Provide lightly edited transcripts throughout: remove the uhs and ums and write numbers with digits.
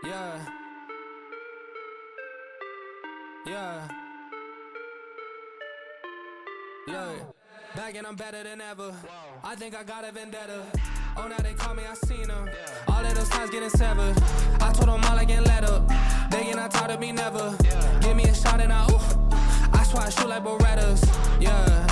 Yeah. Yeah. Look, back and I'm better than ever. I think I got a vendetta. Oh, now they call me, I seen them. All of those times getting severed. I told them all I can let up. They get not tired of me never. Give me a shot and I swear I shoot like Berettas. Yeah.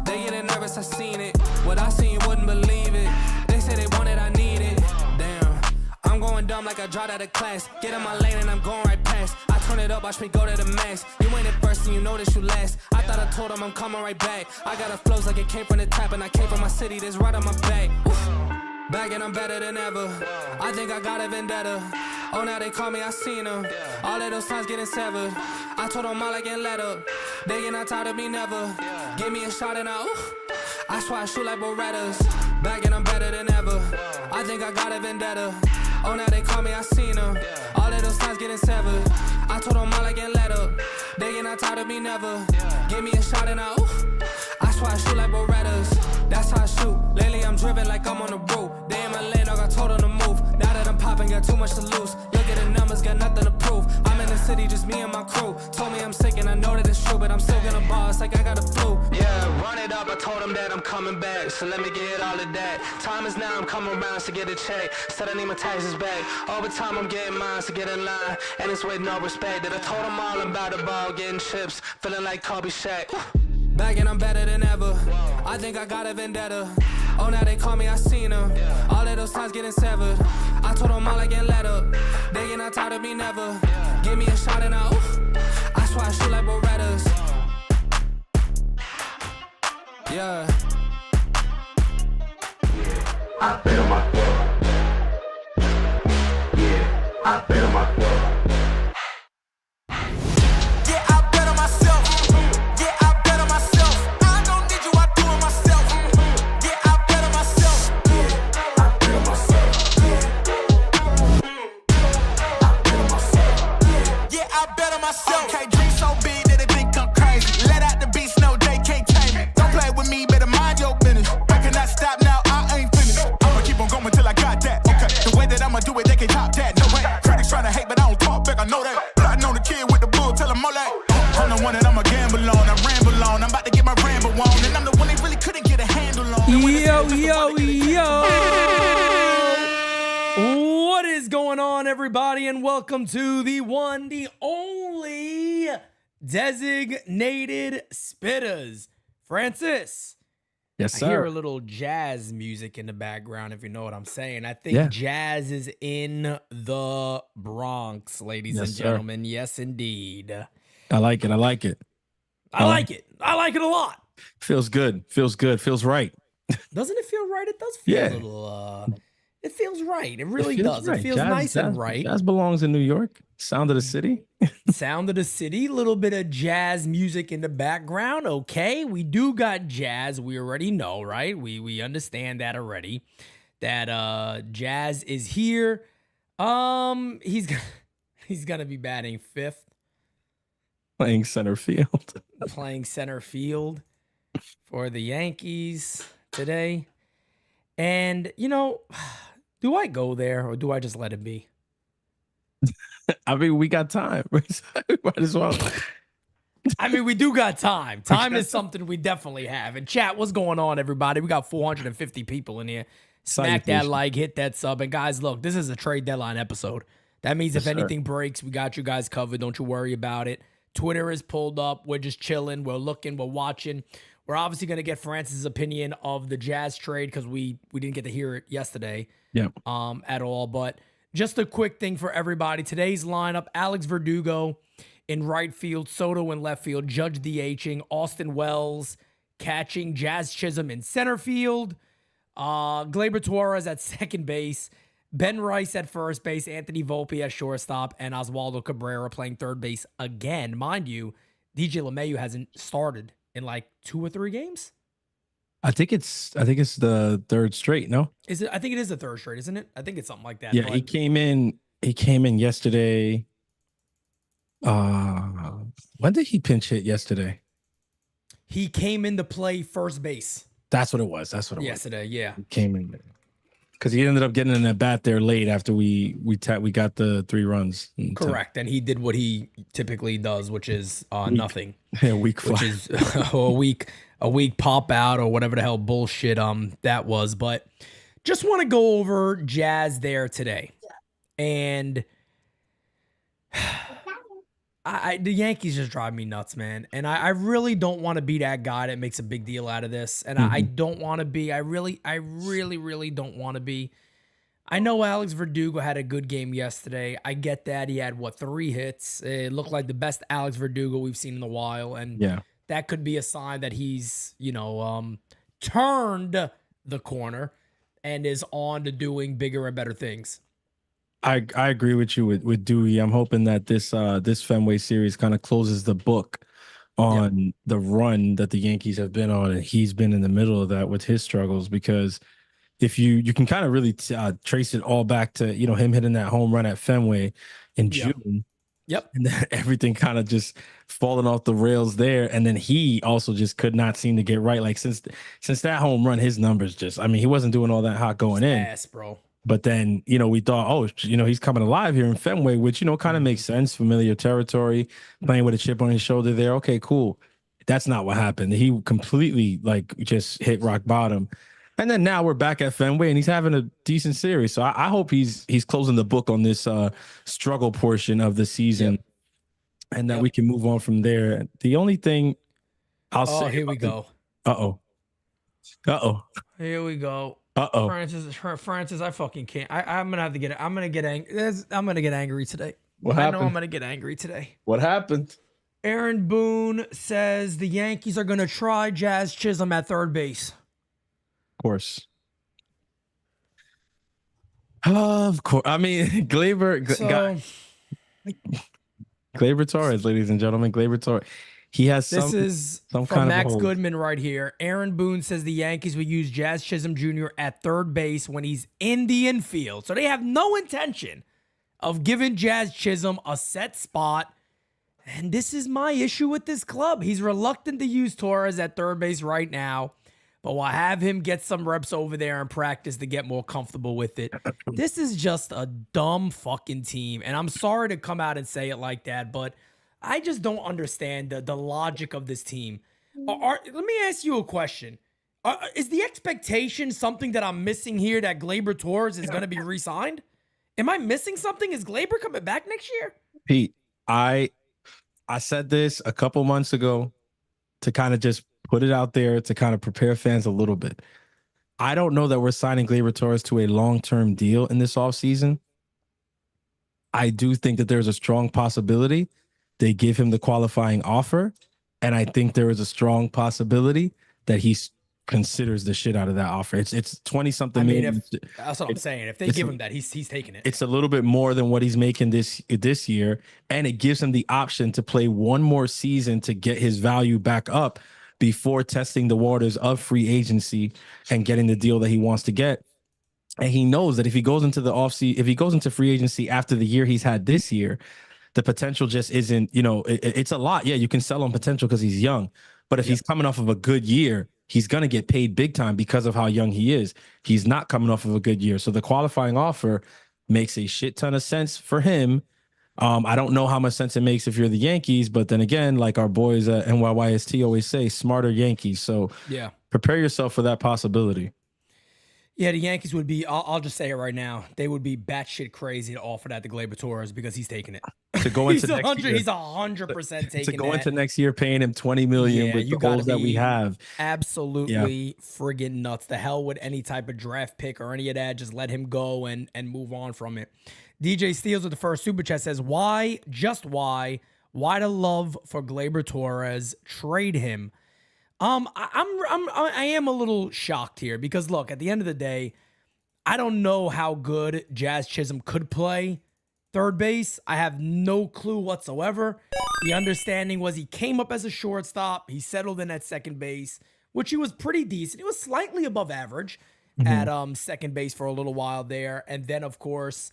They getting nervous, I seen it. What I seen, you wouldn't believe it. They say they want it, I need it. Damn. I'm going dumb like I dropped out of class. Get in my lane and I'm going right past. I turn it up, watch me go to the max. You ain't at first and you know that you last. I thought I told them I'm coming right back. I got a flows like it came from the tap and I came from my city, that's right on my back. Back and I'm better than ever. I think I got a vendetta. Oh, now they call me, I seen them. All of those times getting severed. I told them all I can let up. They get not tired of me never. Give me a shot and I swear I shoot like Berettas. Back and I'm better than ever. I think I got a vendetta. Oh, now they call me, I seen them. All of those times getting severed. I told them all I can let up. They get not tired of me never. Give me a shot and I swear I shoot like Berettas. That's how I shoot. Lately I'm driven like I'm on the road. They in my lane, I got told on the move. Now that I'm popping, got too much to lose. Look at the numbers, got nothing to prove. I'm in the city, just me and my crew. Told me I'm sick and I know that it's true, but I'm still gonna boss like I got a flu. Yeah, run it up, I told them that I'm coming back. So let me get all of that. Time is now, I'm coming around to get a check. Said I need my taxes back. Over time I'm getting mine, so get in line. And it's with no respect. That I told them all about the ball, getting chips. Feeling like Kobe Shaq. Back and I'm better than ever. I think I got a vendetta. Oh, now they call me, I seen them. All of those times getting severed. I told them all I can let up. They get not tired of me never. Give me a shot and I swear I shoot like Berettas. Yeah. I bet on myself. Yeah, I bet on myself. What is going on, everybody, and welcome to the one, the only designated Spittaz. Francis. Yes, sir. I hear a little jazz music in the background, if you know what I'm saying. I think jazz is in the Bronx, ladies and gentlemen. Sir. Yes, indeed. I like it. I like it. I like it. I like it a lot. Feels good. Feels good. Feels right. Doesn't it feel right? It does feel a little, it feels right. It really does. Right. It feels nice and right. Jazz belongs in New York. Sound of the city. Sound of the city. A little bit of jazz music in the background. Okay. We do got jazz. We already know, right? We understand that already. That jazz is here. He's gonna be batting fifth. Playing center field. Playing center field for the Yankees today. And, you know, do I go there or do I just let it be? I mean, we got time. Might as well. I mean, we do got time. Time is something we definitely have. And chat, what's going on, everybody? We got 450 people in here. Smack that like, hit that sub. And guys, look, this is a trade deadline episode. That means if anything breaks, we got you guys covered. Don't you worry about it. Twitter is pulled up. We're just chilling. We're looking. We're watching. We're obviously going to get Francis' opinion of the Jazz trade because we didn't get to hear it yesterday at all. But just a quick thing for everybody. Today's lineup, Alex Verdugo in right field, Soto in left field, Judge DHing, Austin Wells catching, Jazz Chisholm in center field, Gleyber Torres at second base, Ben Rice at first base, Anthony Volpe at shortstop, and Oswaldo Cabrera playing third base again. Mind you, DJ LeMahieu hasn't started in like 2 or 3 games. I think it's the third straight. No, is it? I think it is the third straight, isn't it? I think it's something like that. Yeah, but he came in yesterday. When did he pinch hit yesterday? He came in to play first base. That's what it was. Yesterday, yeah. He came in there. Because he ended up getting in at bat there late after we got the 3 runs. Correct. And he did what he typically does, which is nothing. Yeah, weak fly. Which is a week pop out or whatever the hell bullshit that was. But just want to go over Jazz there today. And the Yankees just drive me nuts, man. And I really don't want to be that guy that makes a big deal out of this. And I don't want to be. I really don't want to be. I know Alex Verdugo had a good game yesterday. I get that. He had, 3 hits. It looked like the best Alex Verdugo we've seen in a while. And that could be a sign that he's, turned the corner and is on to doing bigger and better things. I agree with you with Dewey. I'm hoping that this Fenway series kind of closes the book on the run that the Yankees have been on, and he's been in the middle of that with his struggles. Because if you can kind of really trace it all back to him hitting that home run at Fenway in June. Yep. And then everything kind of just falling off the rails there, and then he also just could not seem to get right. Like since that home run, his numbers he wasn't doing all that hot going in. Ass, bro. But then, we thought, he's coming alive here in Fenway, which, kind of makes sense. Familiar territory, playing with a chip on his shoulder there. Okay, cool. That's not what happened. He completely just hit rock bottom. And then now we're back at Fenway and he's having a decent series. So I hope he's closing the book on this struggle portion of the season and that we can move on from there. The only thing I'll say. Oh, here we go. Uh-oh. Here we go. Uh-oh. Francis, I fucking can't. I'm gonna have to get. I'm gonna get angry today. What happened? I know I'm gonna get angry today. What happened? Aaron Boone says the Yankees are gonna try Jazz Chisholm at third base. Of course. Of course. I mean, Gleyber Torres, ladies and gentlemen, Gleyber Torres. He has some from kind of Max Goodman right here. Aaron Boone says the Yankees will use Jazz Chisholm Jr. at third base when he's in the infield. So they have no intention of giving Jazz Chisholm a set spot. And this is my issue with this club. He's reluctant to use Torres at third base right now, but we'll have him get some reps over there and practice to get more comfortable with it. This is just a dumb fucking team. And I'm sorry to come out and say it like that, but I just don't understand the logic of this team. Let me ask you a question. Is the expectation something that I'm missing here that Gleyber Torres is going to be re-signed? Am I missing something? Is Gleyber coming back next year? Pete, I said this a couple months ago to kind of just put it out there to kind of prepare fans a little bit. I don't know that we're signing Gleyber Torres to a long-term deal in this offseason. I do think that there's a strong possibility they give him the qualifying offer, and I think there is a strong possibility that he considers the shit out of that offer. It's 20-something million. That's what I'm saying. If they give him that, he's taking it. It's a little bit more than what he's making this year, and it gives him the option to play one more season to get his value back up before testing the waters of free agency and getting the deal that he wants to get. And he knows that if he goes into the offseason, if he goes into free agency after the year he's had this year, the potential just isn't, it's a lot. Yeah, you can sell on potential because he's young. But if he's coming off of a good year, he's going to get paid big time because of how young he is. He's not coming off of a good year. So the qualifying offer makes a shit ton of sense for him. I don't know how much sense it makes if you're the Yankees, but then again, like our boys at NYYST always say, smarter Yankees. So prepare yourself for that possibility. Yeah, the Yankees would be, I'll just say it right now, they would be batshit crazy to offer that to Gleyber Torres because he's taking it. To go into next year. He's 100% taking it. To go into next year paying him $20 million with the goals that we have. Absolutely friggin' nuts. The hell with any type of draft pick or any of that. Just let him go and move on from it. DJ Steels with the first super chat says, why the love for Gleyber Torres? Trade him. I am a little shocked here because look, at the end of the day, I don't know how good Jazz Chisholm could play third base. I have no clue whatsoever. The understanding was he came up as a shortstop. He settled in at second base, which he was pretty decent. He was slightly above average at second base for a little while there. And then, of course,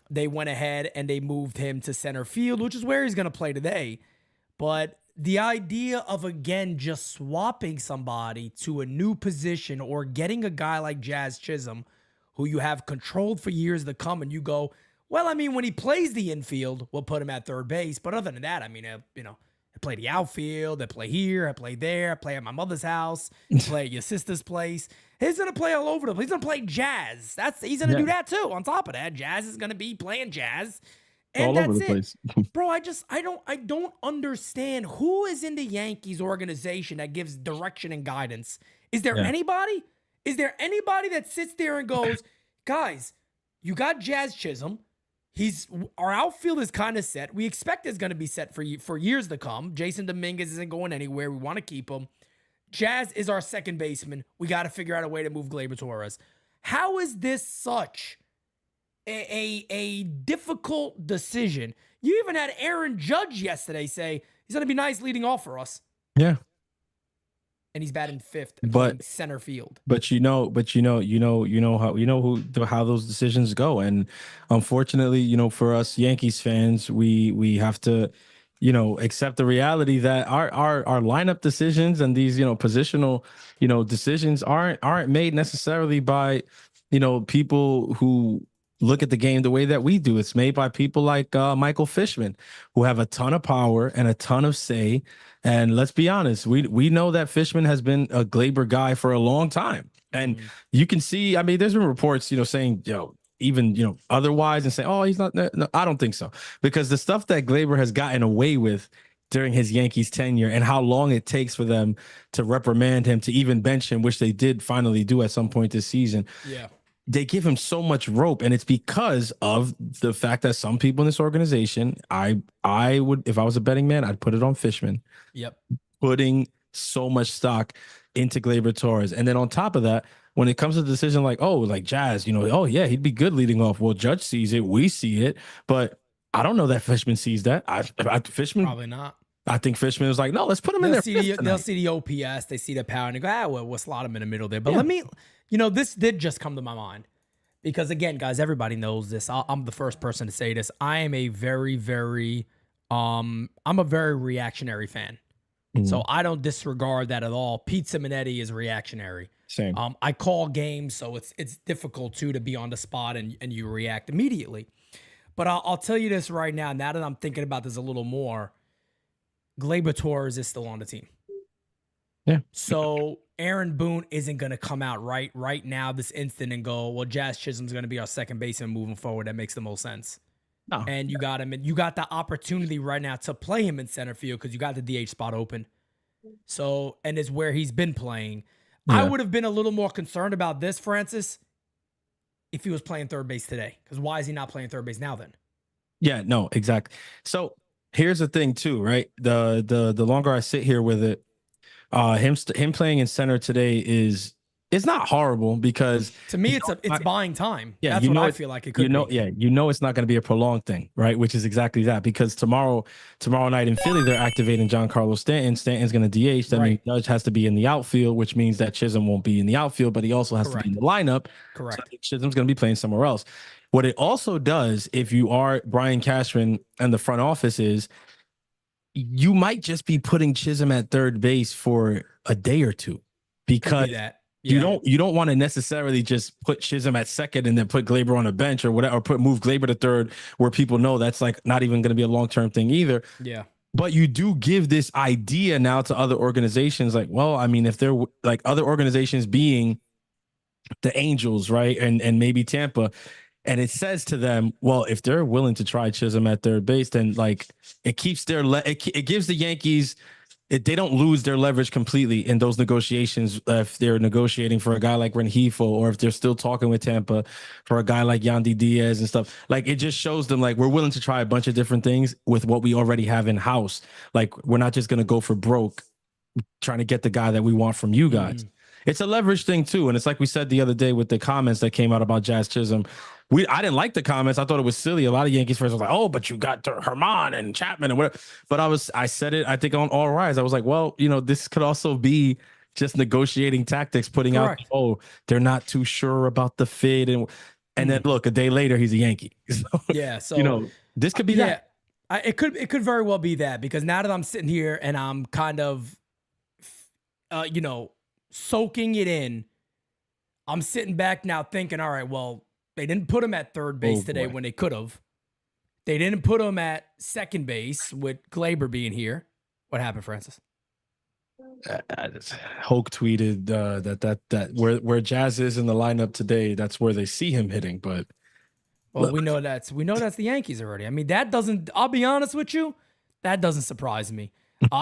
they went ahead and they moved him to center field, which is where he's going to play today. But the idea of, again, just swapping somebody to a new position or getting a guy like Jazz Chisholm, who you have controlled for years to come, and you go, well, I mean, when he plays the infield, we'll put him at third base. But other than that, I mean, I play the outfield, I play here, I play there, I play at my mother's house, I play at your sister's place. He's gonna play all over the place. He's gonna play jazz. He's gonna do that too. On top of that, Jazz is gonna be playing jazz. And all that's over the it. place. Bro, I don't understand who is in the Yankees organization that gives direction and guidance. Is there anybody? Is there anybody that sits there and goes, guys, you got Jazz Chisholm. Our outfield is kind of set. We expect it's going to be set for years to come. Jason Dominguez isn't going anywhere. We want to keep him. Jazz is our second baseman. We got to figure out a way to move Gleyber Torres. How is this such a difficult decision? You even had Aaron Judge yesterday say he's going to be nice leading off for us. Yeah. And he's batting fifth and playing center field. How those decisions go. And unfortunately, for us Yankees fans, we have to, accept the reality that our lineup decisions and these, positional, decisions aren't made necessarily by, people who look at the game the way that we do. It's made by people like Michael Fishman, who have a ton of power and a ton of say. And let's be honest, we know that Fishman has been a Gleyber guy for a long time. And you can see, I mean, there's been reports, saying, even, otherwise, and say, oh, he's not. No, I don't think so. Because the stuff that Gleyber has gotten away with during his Yankees tenure and how long it takes for them to reprimand him, to even bench him, which they did finally do at some point this season. Yeah. They give him so much rope, and it's because of the fact that some people in this organization, I would, if I was a betting man, I'd put it on Fishman. Yep. Putting so much stock into Gleyber Torres. And then on top of that, when it comes to the decision like Jazz, oh yeah, he'd be good leading off. Well, Judge sees it, we see it, but I don't know that Fishman sees that. Fishman probably not. I think Fishman was like, no, let's put him in there. They'll see the OPS, they see the power, and they go, well, we'll slot him in the middle there. But let me, this did just come to my mind. Because again, guys, everybody knows this. I'm the first person to say this. I am a very, very, I'm a very reactionary fan. So I don't disregard that at all. Pete Simonetti is reactionary. Same. I call games, so it's difficult too to be on the spot and you react immediately. But I'll tell you this right now. Now that I'm thinking about this a little more, Gleyber Torres is still on the team. Yeah. So Aaron Boone isn't going to come out right now, this instant, and go, well, Jazz Chisholm's going to be our second baseman moving forward. That makes the most sense. No. And you got him, and you got the opportunity right now to play him in center field because you got the DH spot open. So, and it's where he's been playing. Yeah. I would have been a little more concerned about this, Francis, if he was playing third base today. Because why is he not playing third base now then? Yeah, no, exactly. So here's the thing too, right? The longer I sit here with it, him playing in center today it's not horrible because to me it's buying time. Yeah, that's what I feel like it could be. Yeah, it's not going to be a prolonged thing, right? Which is exactly that, because tomorrow night in Philly they're activating Giancarlo Stanton. Stanton's going to DH. That means Judge has to be in the outfield, which means that Chisholm won't be in the outfield, but he also has to be in the lineup. Correct. So Chisholm's going to be playing somewhere else. What it also does, if you are Brian Cashman and the front office, is you might just be putting Chisholm at third base for a day or two, because you don't want to necessarily just put Chisholm at second and then put Gleyber on a bench or whatever, or move Gleyber to third, where people know that's like not even going to be a long-term thing either. Yeah. But you do give this idea now to other organizations, like, well, I mean, if they're like other organizations being the Angels, right, and maybe Tampa, and it says to them, well, if they're willing to try Chisholm at third base, then like it keeps it gives the Yankees, they don't lose their leverage completely in those negotiations if they're negotiating for a guy like Rengifo, or if they're still talking with Tampa for a guy like Yandy Diaz and stuff. Like, it just shows them like we're willing to try a bunch of different things with what we already have in house. Like, we're not just going to go for broke trying to get the guy that we want from you guys. It's a leverage thing too. And it's like we said the other day with the comments that came out about Jazz Chisholm. I didn't like the comments. I thought it was silly. A lot of Yankees fans were like, oh, but you got Herman and Chapman and whatever. But I said it, I think, on All Rise. I was like, well, this could also be just negotiating tactics, putting out, oh, they're not too sure about the fit. And then look, a day later, he's a Yankee. So, yeah. So, this could be that. It could very well be that, because now that I'm sitting here and I'm kind of, soaking it in, I'm sitting back now thinking, all right, well, they didn't put him at third base today when they could have. They didn't put him at second base with Glaber being here. What happened, Francis? Hoke tweeted that where Jazz is in the lineup today, that's where they see him hitting. But well, we know that's the Yankees already. I mean, that doesn't. I'll be honest with you, that doesn't surprise me.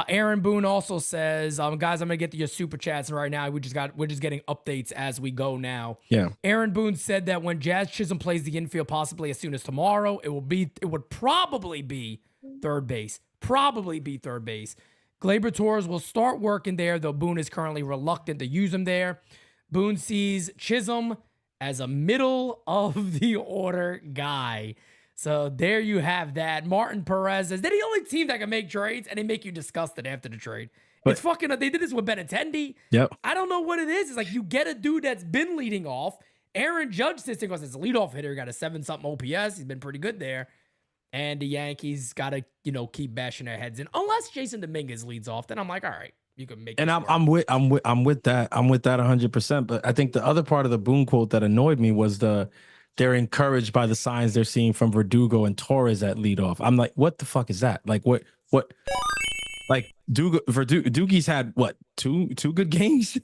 Aaron Boone also says, guys, I'm gonna get to your super chats right now. We're just getting updates as we go now. Yeah. Aaron Boone said that when Jazz Chisholm plays the infield, possibly as soon as tomorrow, it would probably be third base. Glaber Torres will start working there, though Boone is currently reluctant to use him there. Boone sees Chisholm as a middle of the order guy. So there you have that. Martin Perez says they're the only team that can make trades, and they make you disgusted after the trade. It's fucking. They did this with Benintendi. Yep. I don't know what it is. It's like you get a dude that's been leading off. Aaron Judge sits there goes, it's a leadoff hitter. He got a 7-something OPS. He's been pretty good there. And the Yankees got to, keep bashing their heads in. Unless Jason Dominguez leads off, then I'm like, all right, you can make. And I'm with that 100%. But I think the other part of the Boone quote that annoyed me was they're encouraged by the signs they're seeing from Verdugo and Torres at leadoff. I'm like, what the fuck is that? Like what? Like Doogie's had what two good games?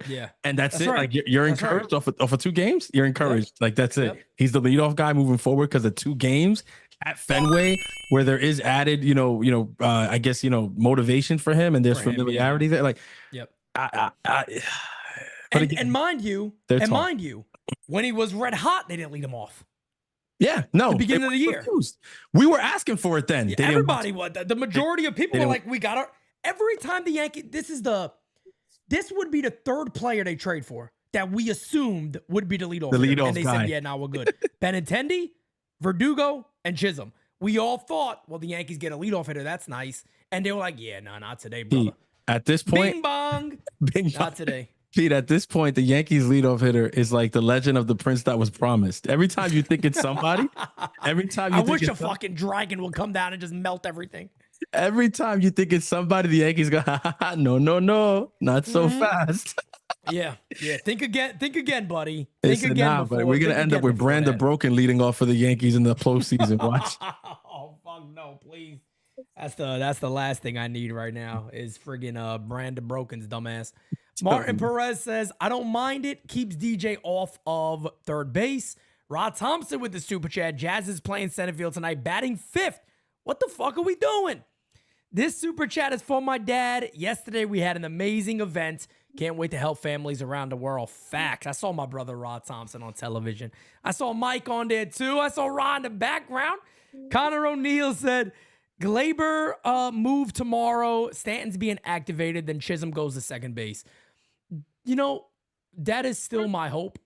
Yeah, and that's it. Right. Like you're encouraged off of 2 games. You're encouraged. Like that's it. He's the leadoff guy moving forward because of 2 games at Fenway, where there is added, I guess motivation for him, and there's familiarity there. Like, and mind you, when he was red hot, they didn't lead him off. Yeah, no. The beginning of the year. Confused. We were asking for it then. Yeah, everybody was. The majority of people were like, we got our. Every time the Yankees, this would be the 3rd player they trade for that we assumed would be the leadoff. And they said, yeah, now we're good. Benintendi, Verdugo, and Chisholm. We all thought, well, the Yankees get a leadoff hitter. That's nice. And they were like, yeah, no, not today, brother. At this point, bing bong. Not today. Pete, at this point, the Yankees leadoff hitter is like the legend of the prince that was promised. Every time you think it's somebody, I wish a fucking dragon would come down and just melt everything. Every time you think it's somebody, the Yankees go, no, not so fast. Yeah. Think again, buddy. Think again. But we're gonna end up with Brandon Broken leading off for the Yankees in the postseason. Watch. Oh fuck no, please. That's the last thing I need right now is friggin' Brandon Broken's dumbass. Martin Perez says, I don't mind it. Keeps DJ off of third base. Rod Thompson with the super chat. Jazz is playing center field tonight, batting 5th. What the fuck are we doing? This super chat is for my dad. Yesterday we had an amazing event. Can't wait to help families around the world. Facts. I saw my brother Rod Thompson on television. I saw Mike on there too. I saw Rod in the background. Connor O'Neill said, Glaber move tomorrow. Stanton's being activated. Then Chisholm goes to second base. That is still my hope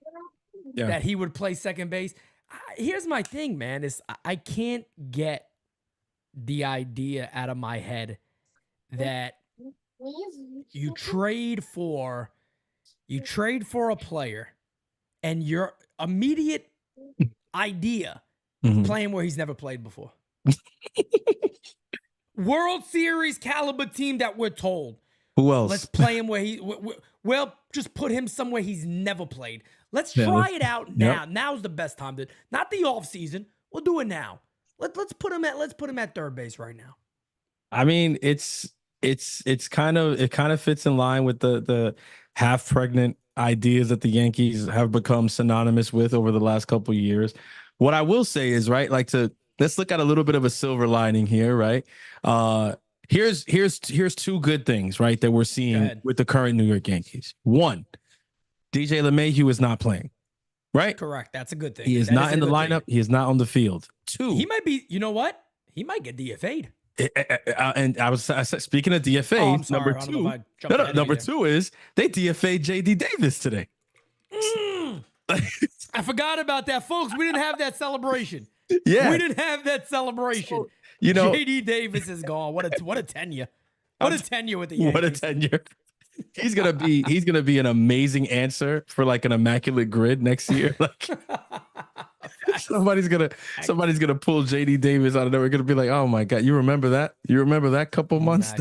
that he would play second base. Here's my thing, man, is I can't get the idea out of my head that you trade for a player and your immediate idea is playing where he's never played before. World Series caliber team that we're told. Who else? Let's play him where just put him somewhere he's never played. Let's try it out now. Yep. Now's the best time to, not the off season. We'll do it now. Let's put him at third base right now. I mean, it kind of fits in line with the half pregnant ideas that the Yankees have become synonymous with over the last couple of years. What I will say is, right, let's look at a little bit of a silver lining here, right? Here's 2 good things, right, that we're seeing with the current New York Yankees. 1, DJ LeMahieu is not playing, right? Correct. That's a good thing. He is not in the lineup. He is not on the field. 2, he might be. You know what? He might get DFA'd. And I said, speaking of DFA, number 2 is they DFA'd JD Davis today. I forgot about that, folks. We didn't have that celebration. Yeah, we didn't have that celebration. So, JD Davis is gone. What a tenure. What a tenure with the Yankees. What a tenure. He's gonna be an amazing answer for like an immaculate grid next year. Like somebody's gonna pull JD Davis out of there. We're gonna be like, oh my god, you remember that? You remember that couple months?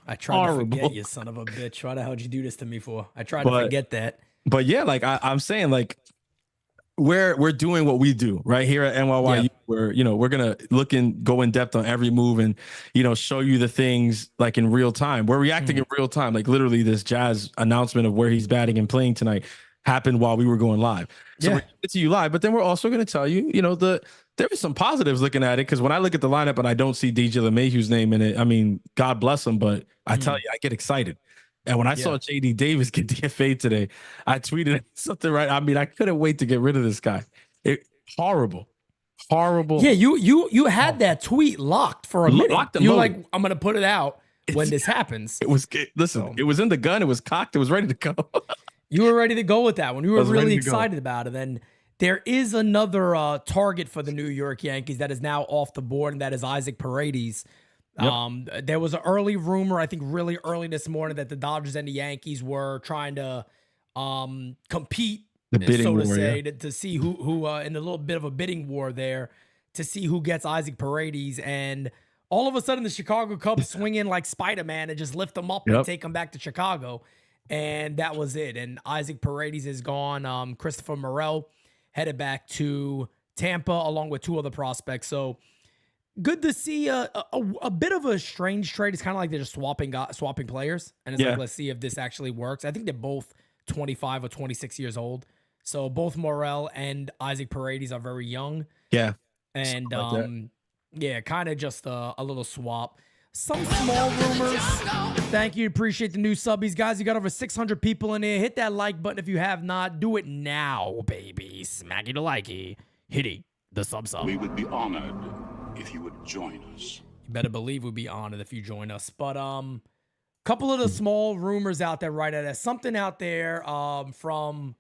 I tried to forget, you son of a bitch. Why the hell did you do this to me for? I tried to forget that. But yeah, like I'm saying, like we're doing what we do right here at NYYU. Yeah. We're gonna go in depth on every move and show you the things like in real time. We're reacting in real time. Like literally, this Jazz announcement of where he's batting and playing tonight happened while we were going live. So we're giving it to you live, but then we're also going to tell you, there was some positives looking at it, because when I look at the lineup and I don't see DJ LeMahieu's name in it, I mean, God bless him, but I tell you, I get excited. And when I saw JD Davis get DFA today, I tweeted something, right? I mean, I couldn't wait to get rid of this guy. Horrible. Yeah, you had that tweet locked for a minute. You were like, I'm gonna put it out when this happens. It was in the gun. It was cocked. It was ready to go. You were ready to go with that one. You were really excited about it. And there is another target for the New York Yankees that is now off the board, and that is Isaac Paredes. Yep. There was an early rumor, I think really early this morning, that the Dodgers and the Yankees were trying to compete, so to say, to see who in a little bit of a bidding war there to see who gets Isaac Paredes. And all of a sudden, the Chicago Cubs swing in like Spider-Man and just lift him up and take him back to Chicago. And that was it. And Isaac Paredes is gone. Christopher Morel headed back to Tampa along with two other prospects. So good to see a bit of a strange trade. It's kind of like they're just swapping players. And it's like, let's see if this actually works. I think they're both 25 or 26 years old. So both Morel and Isaac Paredes are very young. Yeah. And kind of just a little swap. Some small rumors. Thank you. Appreciate the new subbies. Guys, you got over 600 people in here. Hit that like button if you have not. Do it now, baby. Smacky the likey. Hitty the sub. We would be honored if you would join us. You better believe we'd be honored if you join us. But couple of the small rumors out there right now. There's something out there from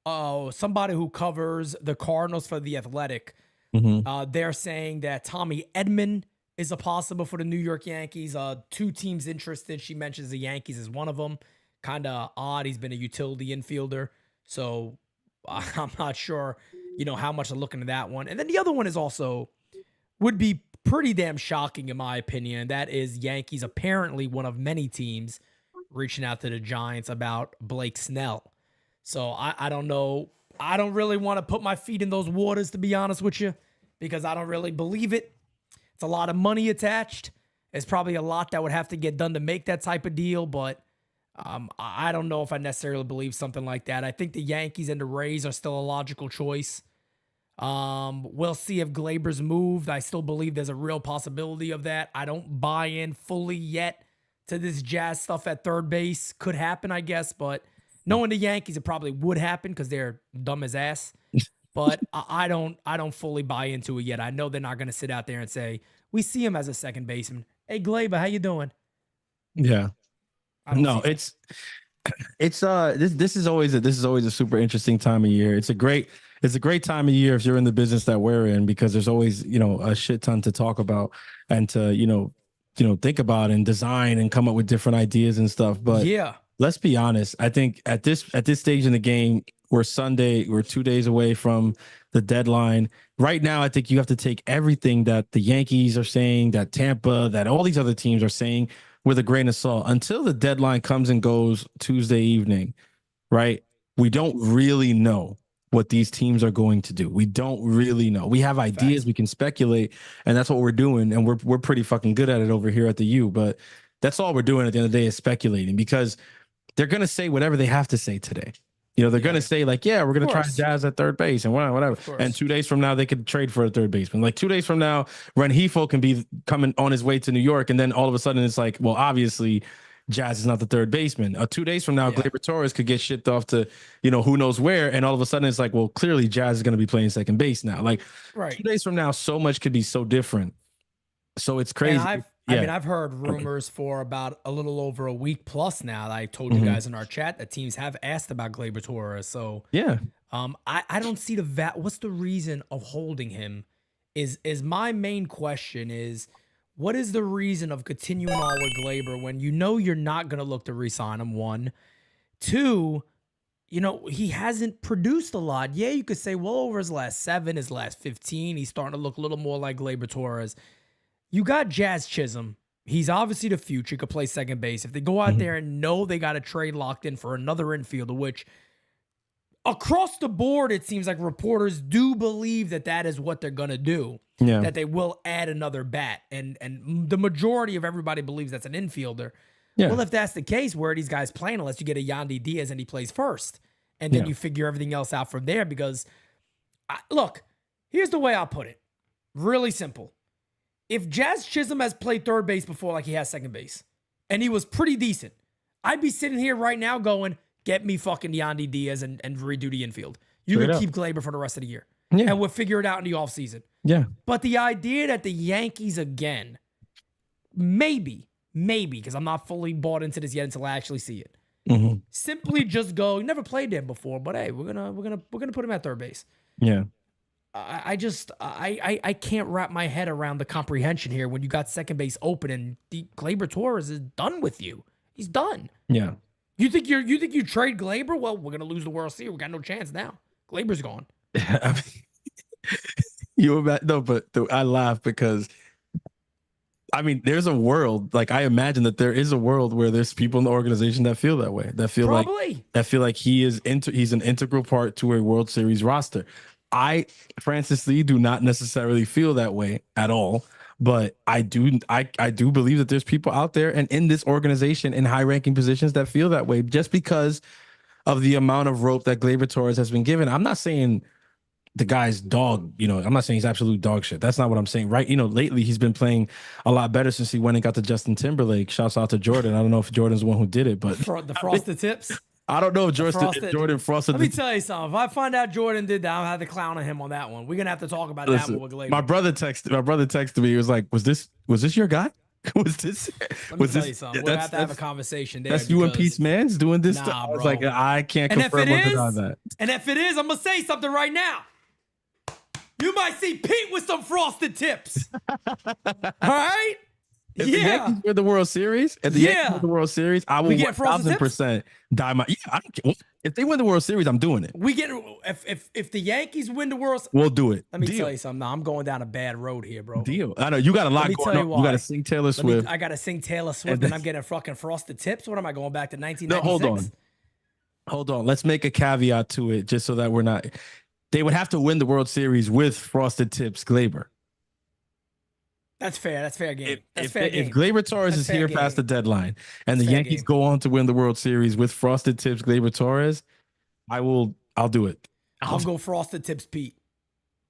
somebody who covers the Cardinals for The Athletic. They're saying that Tommy Edman is a possible for the New York Yankees. Two teams interested. She mentions the Yankees as one of them. Kind of odd. He's been a utility infielder. So I'm not sure, how much to look into that one. And then the other one is also would be pretty damn shocking in my opinion. That is Yankees, apparently one of many teams, reaching out to the Giants about Blake Snell. So I don't know. I don't really want to put my feet in those waters, to be honest with you, because I don't really believe it. It's a lot of money attached. There's probably a lot that would have to get done to make that type of deal, but I don't know if I necessarily believe something like that. I think the Yankees and the Rays are still a logical choice. We'll see if Glaber's moved. I still believe there's a real possibility of that. I don't buy in fully yet to this Jazz stuff at third base. Could happen, I guess, but knowing the Yankees, it probably would happen because they're dumb as ass. But I don't fully buy into it yet. I know they're not going to sit out there and say, we see him as a second baseman. Hey, Glaber, how you doing? Yeah. No, this is always a super interesting time of year. It's a great time of year if you're in the business that we're in, because there's always, a shit ton to talk about and to, think about and design and come up with different ideas and stuff. But yeah, let's be honest. I think at this stage in the game, we're 2 days away from the deadline. Right now, I think you have to take everything that the Yankees are saying, that Tampa, that all these other teams are saying with a grain of salt until the deadline comes and goes Tuesday evening, right? We don't really know what these teams are going to do. We don't really know. We have ideas, Facts. We can speculate, and that's what we're doing, and we're pretty fucking good at it over here at the U, but that's all we're doing at the end of the day is speculating, because they're going to say whatever they have to say today. They're going to say like, yeah, we're going to try Jazz at third base and whatever. And 2 days from now, they could trade for a third baseman. Like 2 days from now, Rengifo can be coming on his way to New York. And then all of a sudden it's like, well, obviously Jazz is not the third baseman. 2 days from now, Gleyber Torres could get shipped off to, who knows where. And all of a sudden it's like, well, clearly Jazz is going to be playing second base now. Like 2 days from now, so much could be so different. So it's crazy. I've heard rumors for about a little over a week plus now. I told you guys in our chat that teams have asked about Gleyber Torres. So I don't see what's the reason of holding him is my main question is, what is the reason of continuing on with Gleyber when you're not going to look to re-sign him? 1, 2, he hasn't produced a lot. Yeah, you could say, well, over his last 7, his last 15, he's starting to look a little more like Gleyber Torres. You got Jazz Chisholm. He's obviously the future. He could play second base. If they go out there and know they got a trade locked in for another infielder, which across the board, it seems like reporters do believe that is what they're gonna do. Yeah. That they will add another bat, and the majority of everybody believes that's an infielder. Yeah. Well, if that's the case, where are these guys playing unless you get a Yandy Diaz and he plays first, and then you figure everything else out from there? Because look, here's the way I'll put it. Really simple. If Jazz Chisholm has played third base before, like he has second base, and he was pretty decent, I'd be sitting here right now going, get me fucking Yandy Diaz and redo the infield. You can keep Gleyber for the rest of the year. Yeah. And we'll figure it out in the offseason. Yeah. But the idea that the Yankees again, maybe, because I'm not fully bought into this yet until I actually see it. Mm-hmm. Simply just go, never played there before, but hey, we're gonna put him at third base. Yeah. I can't wrap my head around the comprehension here when you got second base open and Gleyber Torres is done with you. He's done. Yeah. You think you trade Gleyber? Well, we're gonna lose the World Series. We got no chance now. Gleyber's gone. I mean, I laugh because I mean, there's a world, like I imagine that there is a world where there's people in the organization that feel that way, that feel like he's an integral part to a World Series roster. I, Francis Lee, do not necessarily feel that way at all, but I do believe that there's people out there and in this organization in high-ranking positions that feel that way just because of the amount of rope that Gleyber Torres has been given. I'm not saying the guy's dog, I'm not saying he's absolute dog shit. That's not what I'm saying, right? Lately he's been playing a lot better since he went and got to Justin Timberlake. Shouts out to Jordan. I don't know if Jordan's the one who did it, but the frosted tips. I don't know if Jordan frosted. Let me tell you something. If I find out Jordan did that, I'll have to clown on him on that one. We're gonna have to talk about that one with Gleyber. My brother texted me. He was like, "Was this your guy? Was this?" Let me tell you something. We'll have to have a conversation there. That's you and Peace Man's doing this stuff. I was like, I can't confirm or deny that. And if it is, I'm gonna say something right now. You might see Pete with some frosted tips. All right. If the Yankees win the World Series, I will 1,000% die my. I don't care. If they win the World Series, I'm doing it. If the Yankees win the World Series, we'll do it. Let me tell you something. No, I'm going down a bad road here, bro. Deal. I know you got a lot going on. You got to sing Taylor Swift. I got to sing Taylor Swift, and I'm getting fucking frosted tips. What am I going back to 1996? No, hold on. Let's make a caveat to it, just so that we're not. They would have to win the World Series with frosted tips, Gleyber. That's fair. That's fair game. If Gleyber Torres is here past the deadline and the Yankees go on to win the World Series with frosted tips, Gleyber Torres, I'll do it. I'll go frosted tips, Pete.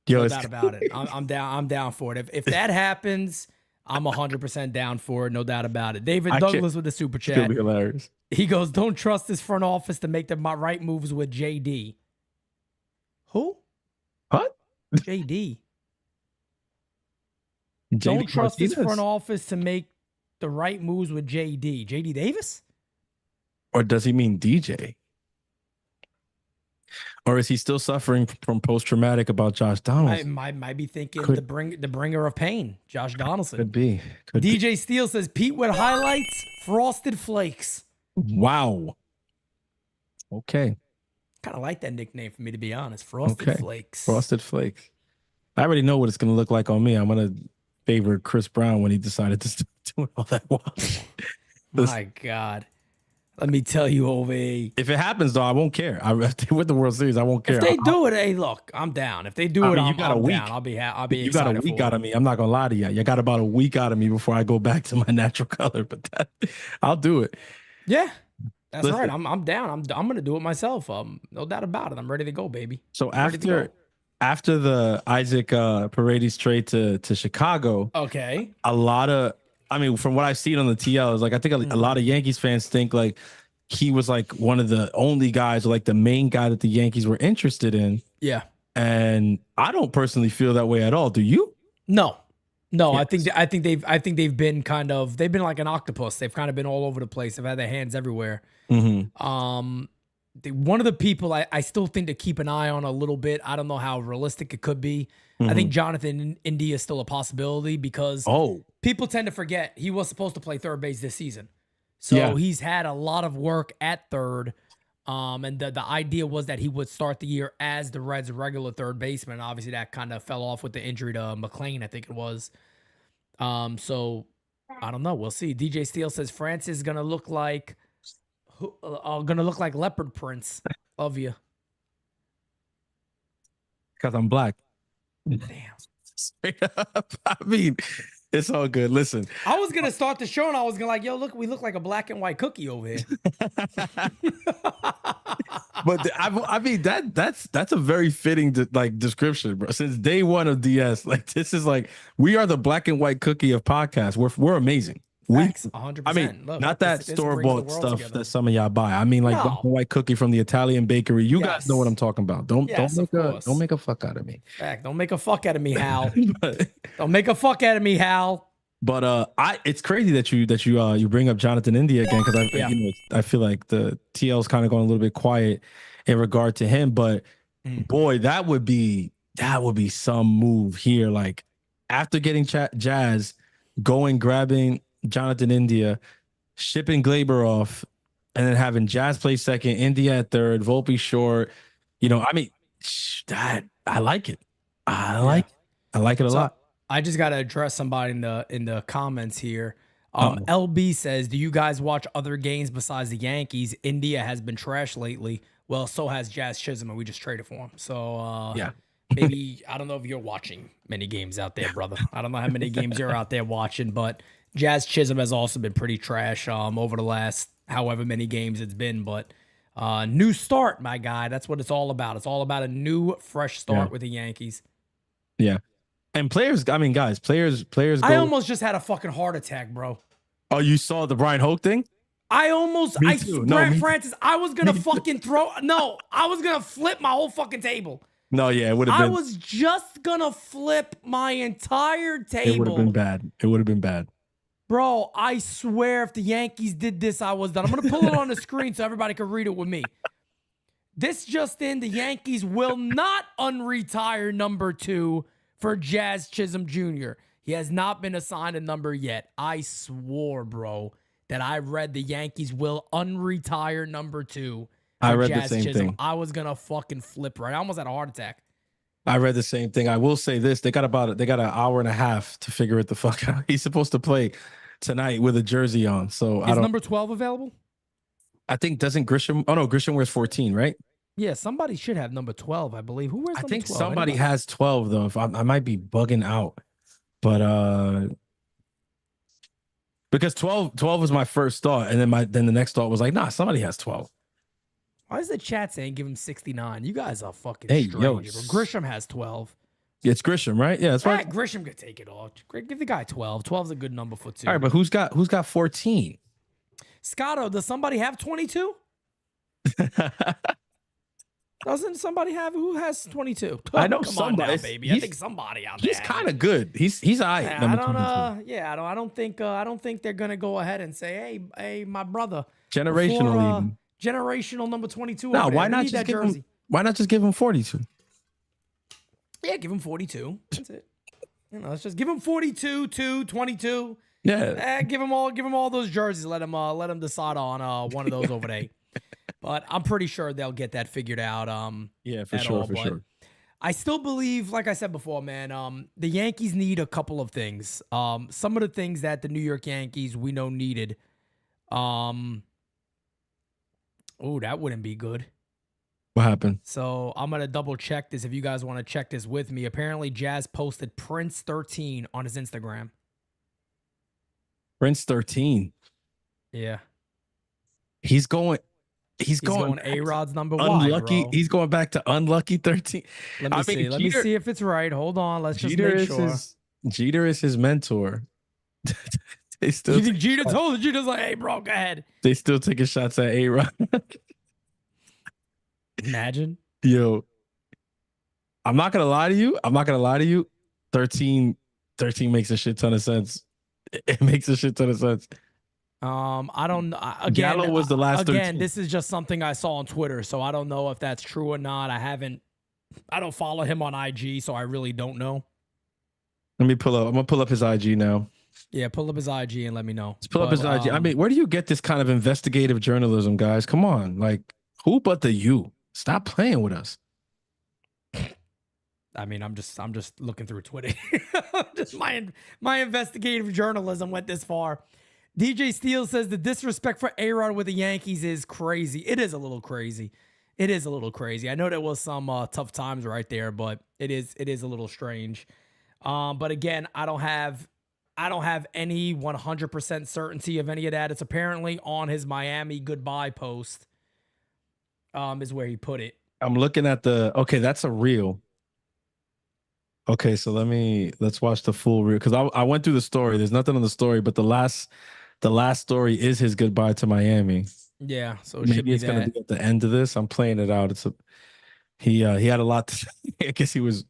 No doubt about it. I'm down for it. If that happens, I'm 100% down for it. No doubt about it. David Douglas with the super chat. It's gonna be hilarious. He goes, "Don't trust this front office to make the right moves with JD." Who? What? JD. Don't trust this front office to make the right moves with JD. JD Davis? Or does he mean DJ? Or is he still suffering from post-traumatic about Josh Donaldson? I might be thinking the bringer of pain, Josh Donaldson. Could be. DJ Steele says, Pete with highlights, Frosted Flakes. Wow. Okay. Kind of like that nickname for me, to be honest. Frosted Flakes. Frosted Flakes. I already know what it's going to look like on me. I'm going to favor Chris Brown when he decided to start doing all that wild. My God. Let me tell you, Ove. If it happens, though, I won't care. If they win the World Series, I won't care. If they do it, hey, look, I'm down. If they do it, I'm down. I'll be excited. You got a week out of me. I'm not going to lie to you. You got about a week out of me before I go back to my natural color. But I'll do it. Yeah. That's right. I'm down. I'm going to do it myself. No doubt about it. I'm ready to go, baby. So after the Isaac Paredes trade to Chicago, from what I've seen on the TL, is like I think a lot of Yankees fans think like he was like one of the only guys, or like the main guy that the Yankees were interested in. Yeah, and I don't personally feel that way at all. Do you? No. Yes. I think they've been like an octopus. They've kind of been all over the place. They've had their hands everywhere. Mm-hmm. One of the people I still think to keep an eye on a little bit. I don't know how realistic it could be. Mm-hmm. I think Jonathan India is still a possibility because people tend to forget he was supposed to play third base this season. So he's had a lot of work at third. And the idea was that he would start the year as the Reds' regular third baseman. Obviously, that kind of fell off with the injury to McLean, I think it was. So I don't know. We'll see. DJ Steele says Francis is gonna look like leopard prints of you. Because I'm black. Damn. Straight up. I mean, it's all good. Listen, I was gonna start the show and I was gonna like, yo, look, we look like a black and white cookie over here. but I mean that's a very fitting like description, bro. Since day one of DS, like this is like we are the black and white cookie of podcasts. We're amazing. Facts, 100%. I mean, look, not that this store brings the bought world stuff together. that some of y'all buy. I mean, like No. black and white cookie from the Italian bakery. You guys know what I'm talking about. Don't make a fuck out of me. Fact, don't make a fuck out of me, Hal. but Don't make a fuck out of me, Hal. it's crazy that you bring up Jonathan India again because I feel like the TL's kind of going a little bit quiet in regard to him. But boy, that would be some move here. Like after getting Jazz, grabbing Jonathan India, shipping Glaber off, and then having Jazz play second, India at third, Volpe short. I mean, that I like it. I like it a lot. I just gotta address somebody in the comments here. LB says, "Do you guys watch other games besides the Yankees? India has been trash lately. Well, so has Jazz Chisholm, and we just traded for him. So maybe I don't know if you're watching many games out there, brother. I don't know how many games you're out there watching, but Jazz Chisholm has also been pretty trash over the last however many games it's been. But new start, my guy. That's what it's all about. It's all about a new, fresh start with the Yankees. Yeah. And players, I mean, guys, players. I almost just had a fucking heart attack, bro. Oh, you saw the Brian Hoke thing? Me too. Francis, I was gonna fucking I was gonna flip my whole fucking table. No, yeah, it would have been. I was just gonna flip my entire table. It would have been bad. It would have been bad. Bro, I swear if the Yankees did this, I was done. I'm going to pull it on the screen so everybody can read it with me. This just in, the Yankees will not unretire number 2 for Jazz Chisholm Jr. He has not been assigned a number yet. I swore, bro, that I read the Yankees will unretire number 2 for I read Jazz the same Chisholm. thing. I was going to fucking flip right. I almost had a heart attack. I read the same thing. I will say this. They got an hour and a half to figure it the fuck out. He's supposed to play tonight with a jersey on. So Is number 12 available? I think doesn't Grisham. Oh no, Grisham wears 14, right? Yeah, somebody should have number 12, I believe. Who wears number 12? I think somebody has 12 though. If I might be bugging out. But because 12 was my first thought, and then the next thought was like, nah, somebody has 12. Why is the chat saying give him 69? You guys are fucking strange. Yo. Grisham has 12. It's Grisham, right? Yeah, that's right. Grisham could take it all. Give the guy 12. 12's a good number for 2. All right, but who's got 14? Scotto, does somebody have 22? Doesn't somebody have who has 22? I know Come somebody, on now, baby. I think somebody out there. He's kind of good. He's all right. I don't think they're gonna go ahead and say, hey, my brother. Generational Generational number 22. No, why not just give him 42? Yeah, give him 42. That's it. Let's just give him 42, 2, 22. Yeah. Give him all those jerseys. Let him decide on one of those over there. But I'm pretty sure they'll get that figured out. Yeah, for sure. I still believe, like I said before, man, the Yankees need a couple of things. Some of the things that the New York Yankees we know needed. Oh, that wouldn't be good. What happened? So I'm going to double check this if you guys want to check this with me. Apparently, Jazz posted Prince 13 on his Instagram. Prince 13. Yeah. He's going A-Rod's number unlucky. bro. He's going back to unlucky 13. Let me see. Let me see if it's right. Hold on. Let's just make sure. Jeter is his mentor. You think Jeter told him? Jeter's like, hey, bro, go ahead. They still taking shots at A-Rod. Imagine. Yo, I'm not gonna lie to you. 13 makes a shit ton of sense. It makes a shit ton of sense. I don't. Again, Gallo was the last. Again, 13. This is just something I saw on Twitter, so I don't know if that's true or not. I don't follow him on IG, so I really don't know. Let me pull up. I'm gonna pull up his IG now. Yeah, pull up his IG and let me know. Let's pull up his IG. I mean, where do you get this kind of investigative journalism, guys? Come on, like who but the you? Stop playing with us. I mean, I'm just looking through Twitter. Just my investigative journalism went this far. DJ Steele says the disrespect for A-Rod with the Yankees is crazy. It is a little crazy. It is a little crazy. I know there was some tough times right there, but it is a little strange. But again, I don't have any 100% certainty of any of that. It's apparently on his Miami goodbye post. Is where he put it. I'm looking at okay, that's a reel. Okay, so let's watch the full reel because I went through the story. There's nothing on the story, but the last story is his goodbye to Miami. Yeah, so it should Maybe be it's gonna be at the end of this. I'm playing it out. He had a lot to say. I guess he's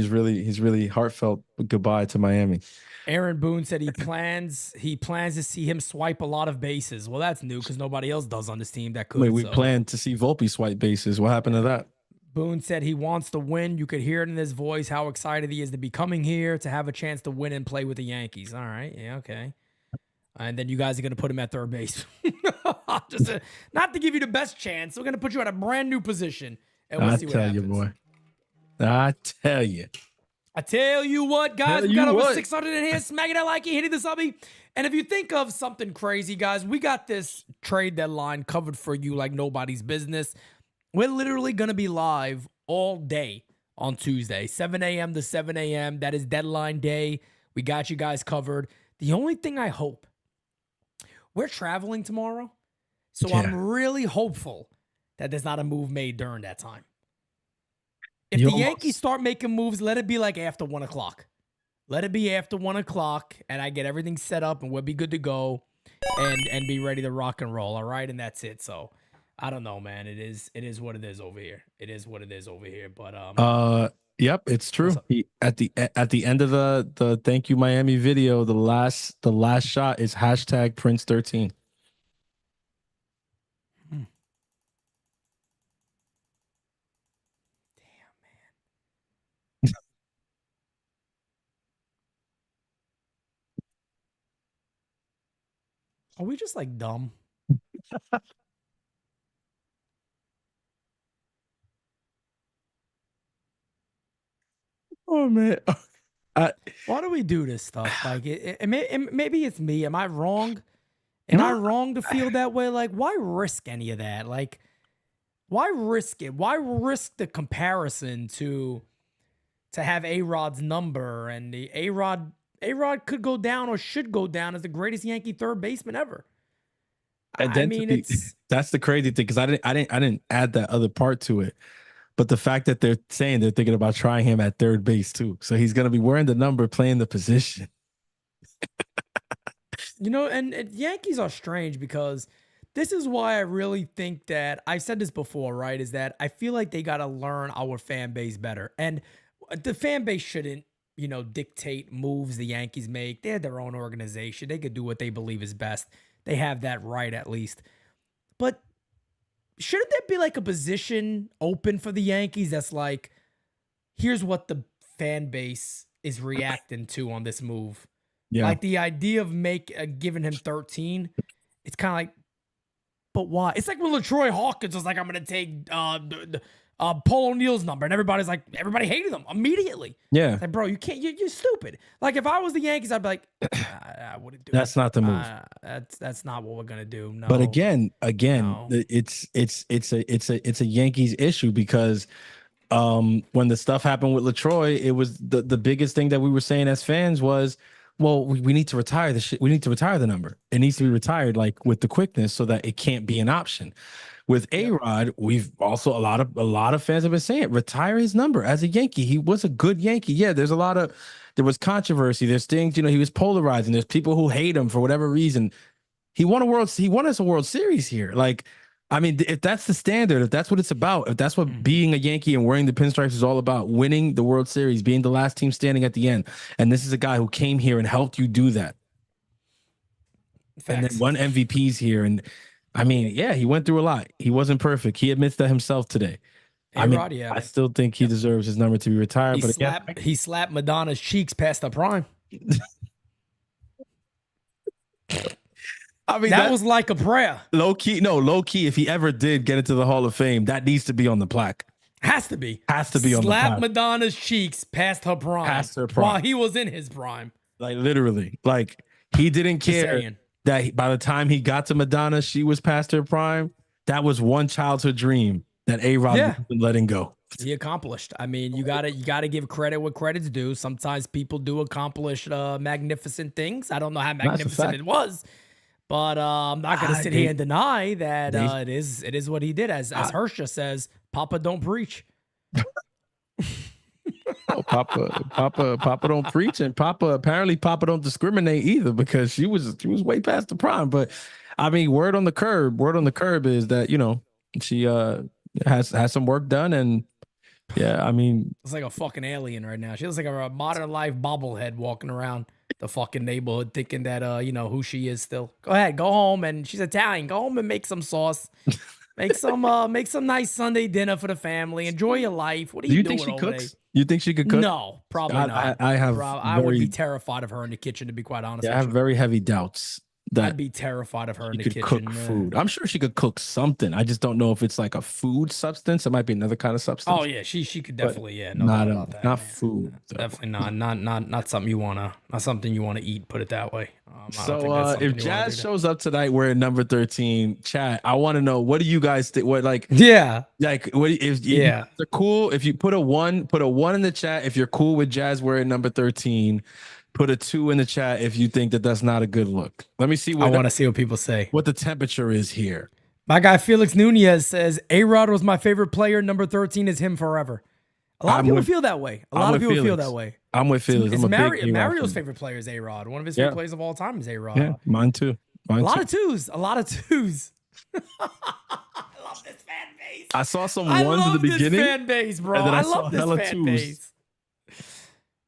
really heartfelt goodbye to Miami. Aaron Boone said he plans to see him swipe a lot of bases. Well, that's new because nobody else does on this team that could. Wait, we planned to see Volpe swipe bases. What happened to that? Boone said he wants to win. You could hear it in his voice how excited he is to be coming here to have a chance to win and play with the Yankees. All right, yeah, okay. And then you guys are going to put him at third base. Just not to give you the best chance. We're going to put you at a brand new position, and we'll see what happens. I tell you. I tell you what, guys, we got over 600 in here. Smacking that like, hitting the subby. And if you think of something crazy, guys, we got this trade deadline covered for you like nobody's business. We're literally going to be live all day on Tuesday, 7 a.m. to 7 a.m. That is deadline day. We got you guys covered. The only thing I hope, we're traveling tomorrow, so yeah. I'm really hopeful that there's not a move made during that time. If the Yankees start making moves, let it be like after 1 o'clock. Let it be after 1 o'clock, and I get everything set up, and we'll be good to go and be ready to rock and roll, all right? And that's it. So, I don't know, man. It is what it is over here. It is what it is over here. But yep, it's true. At the end of the Thank You Miami video, the last shot is hashtag Prince13. Are we just like dumb? Oh man, why do we do this stuff? Like, maybe it's me. Am I wrong? Am I wrong to feel that way? Like, why risk any of that? Like, why risk it? Why risk the comparison to have A-Rod's number and the A-Rod could go down or should go down as the greatest Yankee third baseman ever. I mean, that's the crazy thing because I didn't add that other part to it. But the fact that they're saying they're thinking about trying him at third base too, so he's going to be wearing the number, playing the position. And Yankees are strange because this is why I really think that I've said this before, right? Is that I feel like they got to learn our fan base better, and the fan base shouldn't, dictate moves the Yankees make. They're their own organization. They could do what they believe is best. They have that right at least. But shouldn't there be like a position open for the Yankees that's like, here's what the fan base is reacting to on this move? Yeah. Like the idea of giving him 13, it's kind of like, but why? It's like when LaTroy Hawkins was like, I'm going to take Paul O'Neill's number, and everybody hated him immediately. Yeah. It's like, bro, you can't, you're stupid. Like if I was the Yankees, I'd be like, I wouldn't do it. That's not the move. That's not what we're gonna do. No. But again, no. it's a Yankees issue because when the stuff happened with LaTroy, it was the biggest thing that we were saying as fans was, well, we need to retire the shit. We need to retire the number. It needs to be retired like with the quickness so that it can't be an option. With A-Rod, we've also a lot of fans have been saying retire his number as a Yankee. He was a good Yankee. Yeah, there was controversy. There's things, he was polarizing. There's people who hate him for whatever reason. He won us a World Series here. Like, I mean, if that's the standard, if that's what it's about, if that's what being a Yankee and wearing the pinstripes is all about, winning the World Series, being the last team standing at the end, and this is a guy who came here and helped you do that. Facts. And then won MVPs here, and I mean, yeah, he went through a lot. He wasn't perfect. He admits that himself today. I still think he deserves his number to be retired. He slapped Madonna's cheeks past the prime. I mean, that was like a prayer. Low key. If he ever did get into the Hall of Fame, that needs to be on the plaque. Has to be on the plaque. Slap Madonna's cheeks past her prime. While he was in his prime. Like literally, like he didn't care that by the time he got to Madonna, she was past her prime. that was one childhood dream that A-Rod Yeah. wasn't letting go. He accomplished. I mean, you gotta give credit what credit's due. Sometimes people do accomplish magnificent things. I don't know how magnificent fact. it was, but I'm not gonna sit here and deny that it is what he did. As Hersha says, Papa don't preach. Oh, Papa don't preach, and Papa don't discriminate either, because she was way past the prime. But I mean, word on the curb is that, you know, she has some work done, and yeah, I mean, It's like a fucking alien right now. She looks like a modern life bobblehead walking around the fucking neighborhood, thinking that you know who she is. Still, go ahead, go home, and she's Italian. Go home and make some sauce. Make some nice Sunday dinner for the family. Enjoy your life. What are do you you think doing she over cooks? there? You think she could cook? No, probably not. I would be terrified of her in the kitchen, to be quite honest. I have very heavy doubts that I'd be terrified of her in she the could kitchen. cook food. I'm sure she could cook something. I just don't know if it's like a food substance. It might be another kind of substance. Oh yeah, she could definitely, yeah, no doubt about that. Not man. food. though. Definitely not something you wanna eat. Put it that way. I don't think that's So something if you wanna Jazz do. shows up tonight wearing number 13, chat, I want to know, what do you guys think? What like Yeah, what if you Yeah. guys are cool? If you put a one in the chat if you're cool with Jazz wearing number 13. Put a 2 in the chat if you think that that's not a good look. Let me see I what want to see what people say. what the temperature is here. My guy Felix Nunez says A-Rod was my favorite player. Number 13 is him forever. A lot of people feel that way. A lot of people feel that way. I'm with Felix. It's I'm a big A-Rod Mario's fan. favorite player is A-Rod. One of his favorite players of all time is A-Rod. Yeah, mine too. A lot of twos. I love this fan base. I saw some I ones love at the beginning. this fan base, bro. and then I I saw love this hella fan twos. base.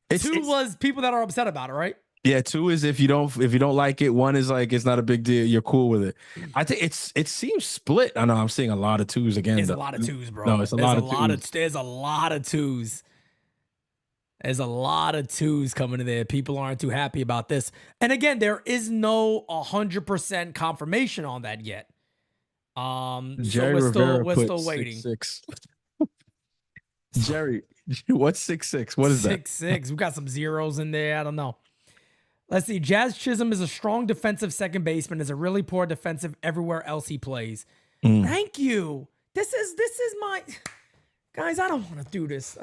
It's- Two was people that are upset about it, right? Yeah, 2 is if you don't like it. 1 is like it's not a big deal. You're cool with it. I think it seems split. I know I'm seeing a lot of 2s again. There's though. a lot of twos, bro. No, it's a lot of 2s. There's a lot of twos. There's a lot of twos coming in there. People aren't too happy about this. And again, there is no 100% confirmation on that yet. Jerry so Rivera we're put still waiting. 6'6". Jerry, what's 6'6"? What is that? 6'6". We got some zeros in there. I don't know. Let's see. Jazz Chisholm is a strong defensive second baseman. Is a really poor defensive everywhere else he plays. Thank you. This is my guys. I don't want to do this.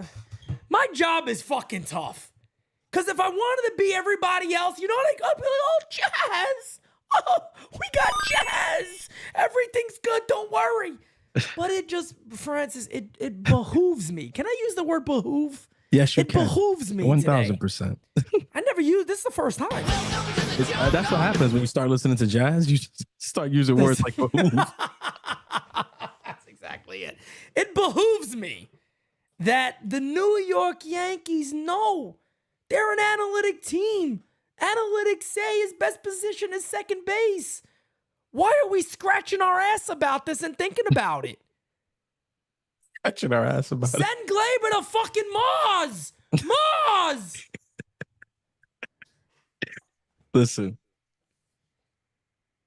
My job is fucking tough. Cause if I wanted to be everybody else, you know, like I'd be like, oh, Jazz. Oh, we got Jazz. Everything's good. Don't worry. But it just, Francis, it behooves me. Can I use the word behoove? Yes, you It can. behooves me. 1000%. I never used this. Is the first time. That's what happens when you start listening to jazz. You just start using words like behoove. That's exactly it. It behooves me that the New York Yankees know they're an analytic team. Analytics say his best position is second base. Why are we scratching our ass about this and thinking about it? Scratching our ass about it. Send Glaber to fucking Mars. Mars. Listen.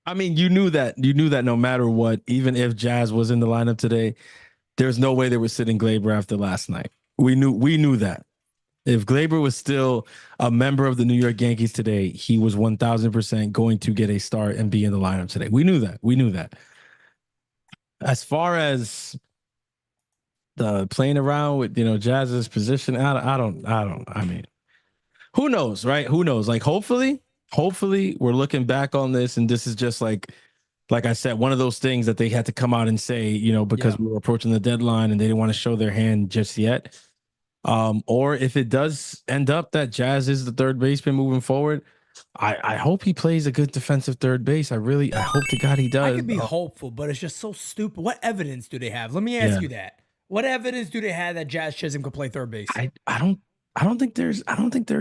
I mean, you knew that no matter what, even if Jazz was in the lineup today, there's no way they were sitting Glaber after last night. We knew that. If Glaber was still a member of the New York Yankees today, he was 1000% going to get a start and be in the lineup today. We knew that. As far as the playing around with, Jazz's position, I mean, who knows, right? Who knows? Like, hopefully we're looking back on this and this is just like I said, one of those things that they had to come out and say, because we were approaching the deadline and they didn't want to show their hand just yet. Or if it does end up that Jazz is the third baseman moving forward, I hope he plays a good defensive third base. I hope to God he does. I could be hopeful, but it's just so stupid. What evidence do they have? Let me ask you that. What evidence do they have that Jazz Chisholm could play third base? I don't think there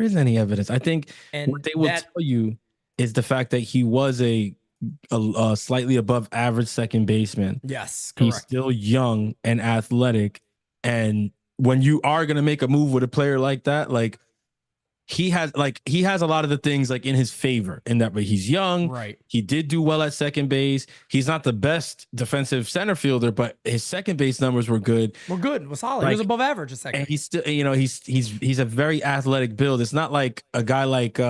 is any evidence. I think what they will tell you is the fact that he was a slightly above average second baseman. Yes, correct. He's still young and athletic, and when you are going to make a move with a player like that, he has a lot of the things in his favor in that way. He's young. Right. He did do well at second base. He's not the best defensive center fielder, but his second base numbers were good. We're solid. He was above average a second. And he's still, he's a very athletic build. It's not like a guy like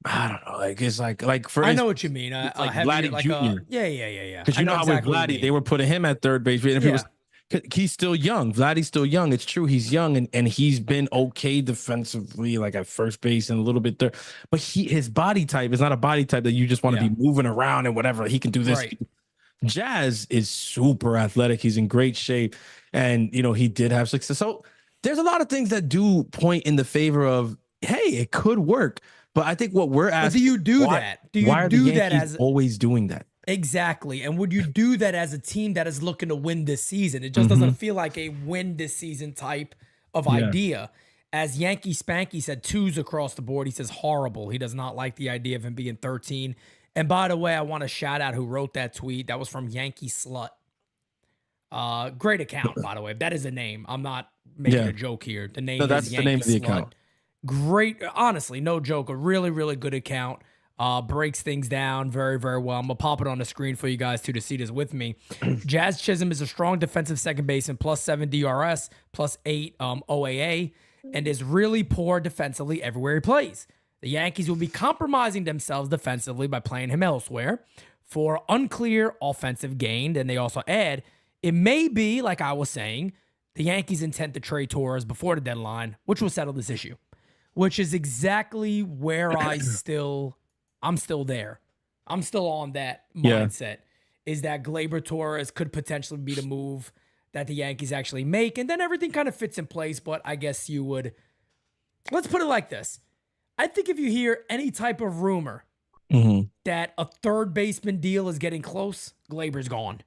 I don't know. Like it's like for I know instance, what you mean. it's like Heavier, Vladdy like Jr. yeah. Because I you know know how exactly with what you Vladdy, they mean. were putting him at third base. And if it was, Yeah. 'cause he's still young. Vladdy's still young. It's true. He's young and he's been okay defensively, like at first base and a little bit there. But his body type is not a body type that you just want to Yeah. be moving around and whatever. He can do this. Right. Jazz is super athletic. He's in great shape. And, he did have success. So there's a lot of things that do point in the favor of, hey, it could work. But I think what we're But asking, do you do that? Do you why are the do that Yankees as always doing that? exactly? And would you do that as a team that is looking to win this season? It just doesn't feel like a win this season type of idea. As Yankee Spanky said, 2s across the board. He says horrible. He does not like the idea of him being 13. And by the way, I want to shout out who wrote that tweet. That was from Yankee Slut. Great account, by the way. That is a name. I'm not making a joke here. The name that's is the Yankee name of the Slut. account. Great, honestly, no joke. A really, really good account. Breaks things down very, very well. I'm gonna pop it on the screen for you guys too to see this with me. Jazz Chisholm is a strong defensive second baseman, +7 DRS, +8 OAA, and is really poor defensively everywhere he plays. The Yankees will be compromising themselves defensively by playing him elsewhere for unclear offensive gain. And they also add, it may be, like I was saying, the Yankees intend to trade Torres before the deadline, which will settle this issue, which is exactly where I'm still there. I'm still on that mindset, is that Gleyber Torres could potentially be the move that the Yankees actually make. And then everything kind of fits in place. But I guess let's put it like this. I think if you hear any type of rumor that a third baseman deal is getting close, Gleyber's gone.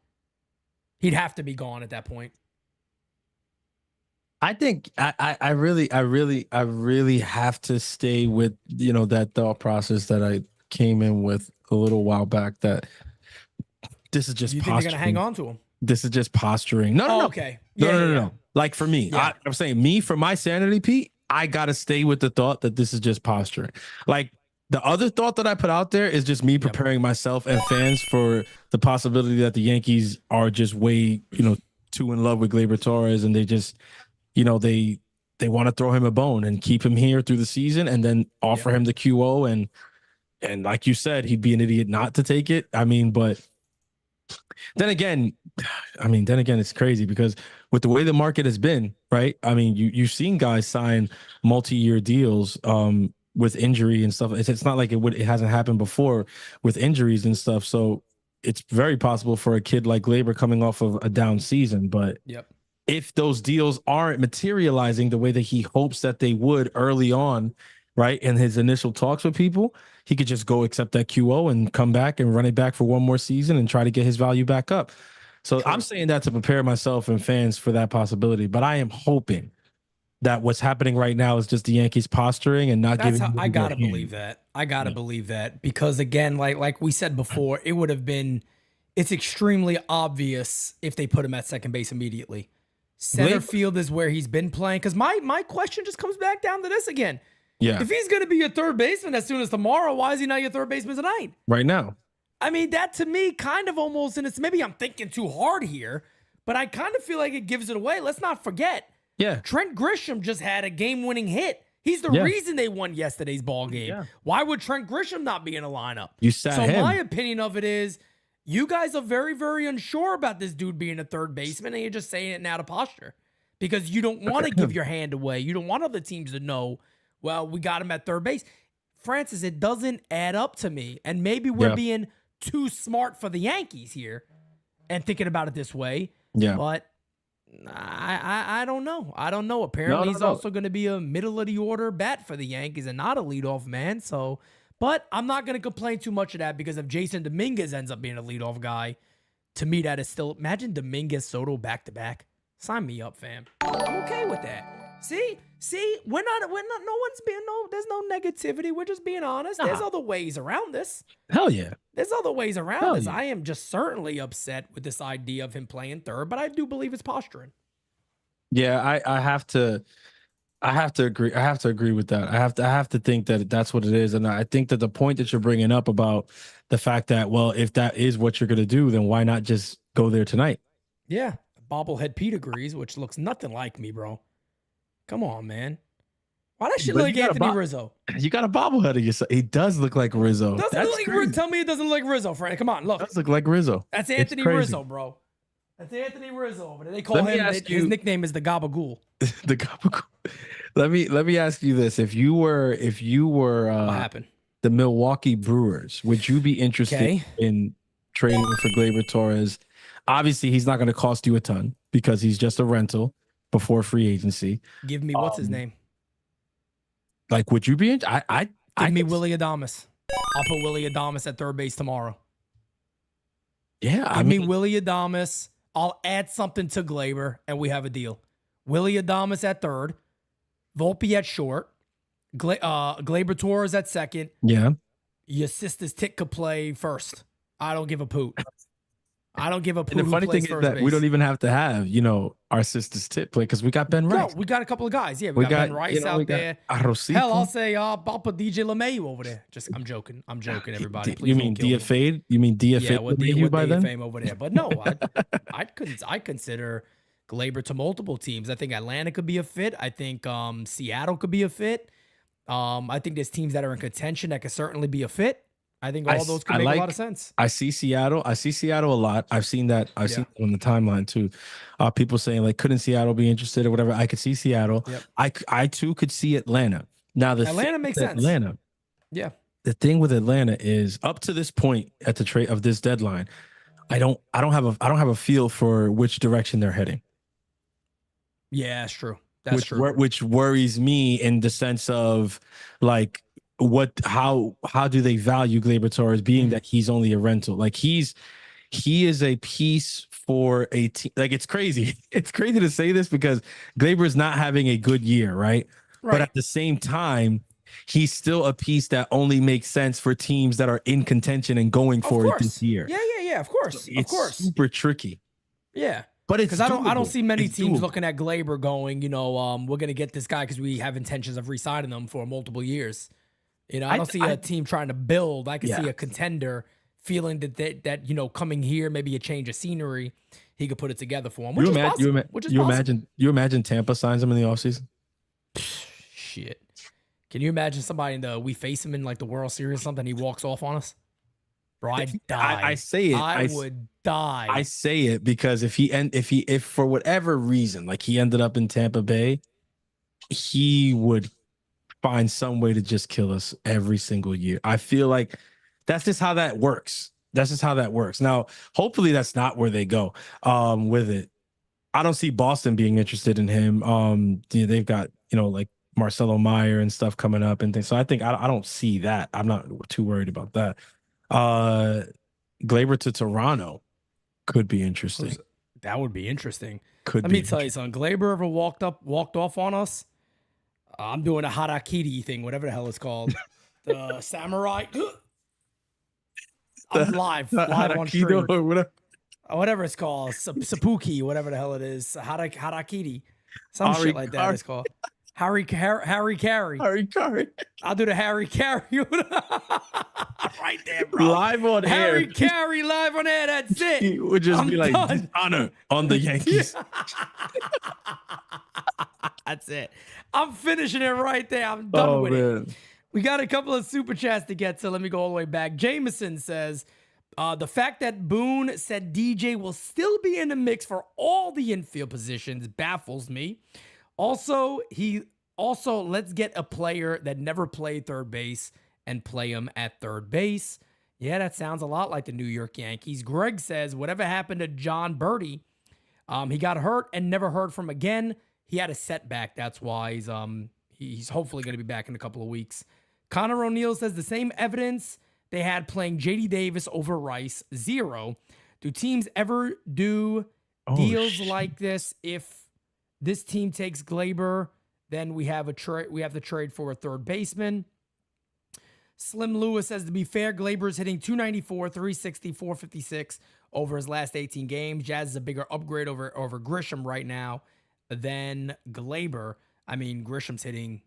He'd have to be gone at that point. I think I really have to stay with, that thought process that I came in with a little while back, that this is just You think posturing. they're going to hang on to him? This is just posturing. No. Okay. No. Like for me, Yeah. I'm saying for my sanity, Pete, I got to stay with the thought that this is just posturing. Like the other thought that I put out there is just me preparing myself and fans for the possibility that the Yankees are just way, too in love with Gleyber Torres, and they just, they want to throw him a bone and keep him here through the season and then offer him the QO. And like you said, he'd be an idiot not to take it. I mean, but then again, it's crazy because with the way the market has been, right? I mean, you've seen guys sign multi-year deals with injury and stuff. It's not like it hasn't happened before with injuries and stuff. So it's very possible for a kid like Gleyber coming off of a down season. But if those deals aren't materializing the way that he hopes that they would early on, right, in his initial talks with people, he could just go accept that QO and come back and run it back for one more season and try to get his value back up. So I'm saying that to prepare myself and fans for that possibility. But I am hoping that what's happening right now is just the Yankees posturing and not giving. I gotta believe that. I gotta believe that because again, like we said before, it would have been. It's extremely obvious if they put him at second base immediately. Center field is where he's been playing. Because my question just comes back down to this again. Yeah. If he's going to be your third baseman as soon as tomorrow, why is he not your third baseman tonight? Right now. I mean, that to me kind of almost, and it's maybe I'm thinking too hard here, but I kind of feel like it gives it away. Let's not forget. Yeah. Trent Grisham just had a game-winning hit. He's the reason they won yesterday's ball game. Yeah. Why would Trent Grisham not be in a lineup? You sat him. My opinion of it is you guys are very, very unsure about this dude being a third baseman, and you're just saying it now to posture because you don't want to give your hand away. You don't want other teams to know, well, we got him at third base. Francis, it doesn't add up to me. And maybe we're being too smart for the Yankees here and thinking about it this way. Yeah. But I don't know. I don't know. Apparently, he's also going to be a middle of the order bat for the Yankees and not a leadoff man. So, but I'm not going to complain too much of that because if Jason Dominguez ends up being a leadoff guy, to me, that is still, imagine Dominguez, Soto back to back. Sign me up, fam. I'm okay with that. See, we're not, no one's being, there's no negativity. We're just being honest. There's other ways around this. Hell yeah. There's other ways around this. Yeah. I am just certainly upset with this idea of him playing third, but I do believe it's posturing. Yeah, I have to agree. I have to agree with that. I have to think that that's what it is. And I think that the point that you're bringing up about the fact that, well, if that is what you're going to do, then why not just go there tonight? Yeah. Bobblehead Pete agrees, which looks nothing like me, bro. Come on, man. Why that shit But look like you got a Anthony bo- Rizzo? You got a bobblehead of yourself. He does look like Rizzo. Doesn't That's look like crazy. Tell me it doesn't look like Rizzo, Frank. Come on, look. Does look like Rizzo. That's It's Anthony crazy. Rizzo, bro. That's Anthony Rizzo over there. They call Let me him. ask His you- nickname is the Gabagool. The Gabagool. Let me ask you this: if you were What happened? the Milwaukee Brewers, would you be interested Okay. in trading for Gleyber Torres? Obviously, he's not going to cost you a ton because he's just a rental before free agency. Give me what's his name? Like, would you be? I Give me Willie Adames. I'll put Willie Adames at third base tomorrow. Yeah, I Give me mean, Willie Adames. I'll add something to Gleyber, and we have a deal. Willie Adames at third, Volpe at short, Gleyber Torres at second. yeah. Your sister's Tick could play first. I don't give a poot. I don't give a poot. And the who funny plays thing is first that base. we don't even have to have our sister's tip play because we got Ben Rice. No, we got a couple of guys. Yeah, we got Ben Rice out there. Arrocito. Hell, I'll say I'll put DJ LeMayu over there. I'm joking. I'm joking, everybody. Please You don't mean kill me. DFA? You mean DFA? Yeah, with you by then? DFA over there. But no, I consider Gleyber to multiple teams. I think Atlanta could be a fit. I think Seattle could be a fit. I think there's teams that are in contention that could certainly be a fit. I think all those could make a lot of sense. I see Seattle. I see Seattle a lot. I've seen that. I've seen that on the timeline too. People saying like, couldn't Seattle be interested or whatever? I could see Seattle. Yep. I too could see Atlanta. Now Atlanta makes sense. Atlanta. Yeah. The thing with Atlanta is up to this point at the trade of this deadline, I don't have a feel for which direction they're heading. Yeah, that's true. That's true. Which worries me in the sense of like how do they value Gleyber Torres being that he's only a rental? Like he is a piece for a team. Like it's crazy. It's crazy to say this because Gleyber's not having a good year, right? But at the same time, he's still a piece that only makes sense for teams that are in contention and going for it this year. Yeah. Of course. So it's super tricky. Yeah. But it's because I don't see many teams doable. looking at Gleyber going, we're gonna get this guy because we have intentions of re-signing them for multiple years. I don't see a team trying to build. I can see a contender feeling that coming here, maybe a change of scenery, he could put it together for him. You imagine Tampa signs him in the offseason? Shit. Can you imagine somebody we face him in like the World Series or something? He walks off on us, bro. I'd die. I say it. I would die. I say it because if for whatever reason, like he ended up in Tampa Bay, he would find some way to just kill us every single year. I feel like that's just how that works. Now, hopefully that's not where they go with it. I don't see Boston being interested in him. They've got, like Marcelo Meyer and stuff coming up and things. So I think I don't see that. I'm not too worried about that. Gleyber to Toronto could be interesting. That would be interesting. Let me tell you something. Gleyber ever walked off on us? I'm doing a harakiri thing, whatever the hell it's called. The samurai. I'm live on stream. Whatever it's called. Sapuki, whatever the hell it is. Harakiri. Some shit like that it's called. Harry Carry. I'll do the Harry Carry. Right there, bro. Live on air. Harry Carry live on air. That's it. It would just be like done. honor on the Yankees. That's it. I'm finishing it right there. I'm done with it. Man. We got a couple of super chats to get to. Let me go all the way back. Jameson says, the fact that Boone said DJ will still be in the mix for all the infield positions baffles me. Also, let's get a player that never played third base and play him at third base. Yeah, that sounds a lot like the New York Yankees. Greg says, whatever happened to John Birdie? He got hurt and never heard from again. He had a setback. That's why he's hopefully going to be back in a couple of weeks. Connor O'Neill says the same evidence they had playing JD Davis over Rice, 0. Do teams ever do deals like this? If this team takes Gleyber, then we have the trade for a third baseman. Slim Lewis says, to be fair, Gleyber is hitting 294, 360, 456 over his last 18 games. Jazz is a bigger upgrade over Grisham right now than Gleyber. I mean, Grisham's hitting,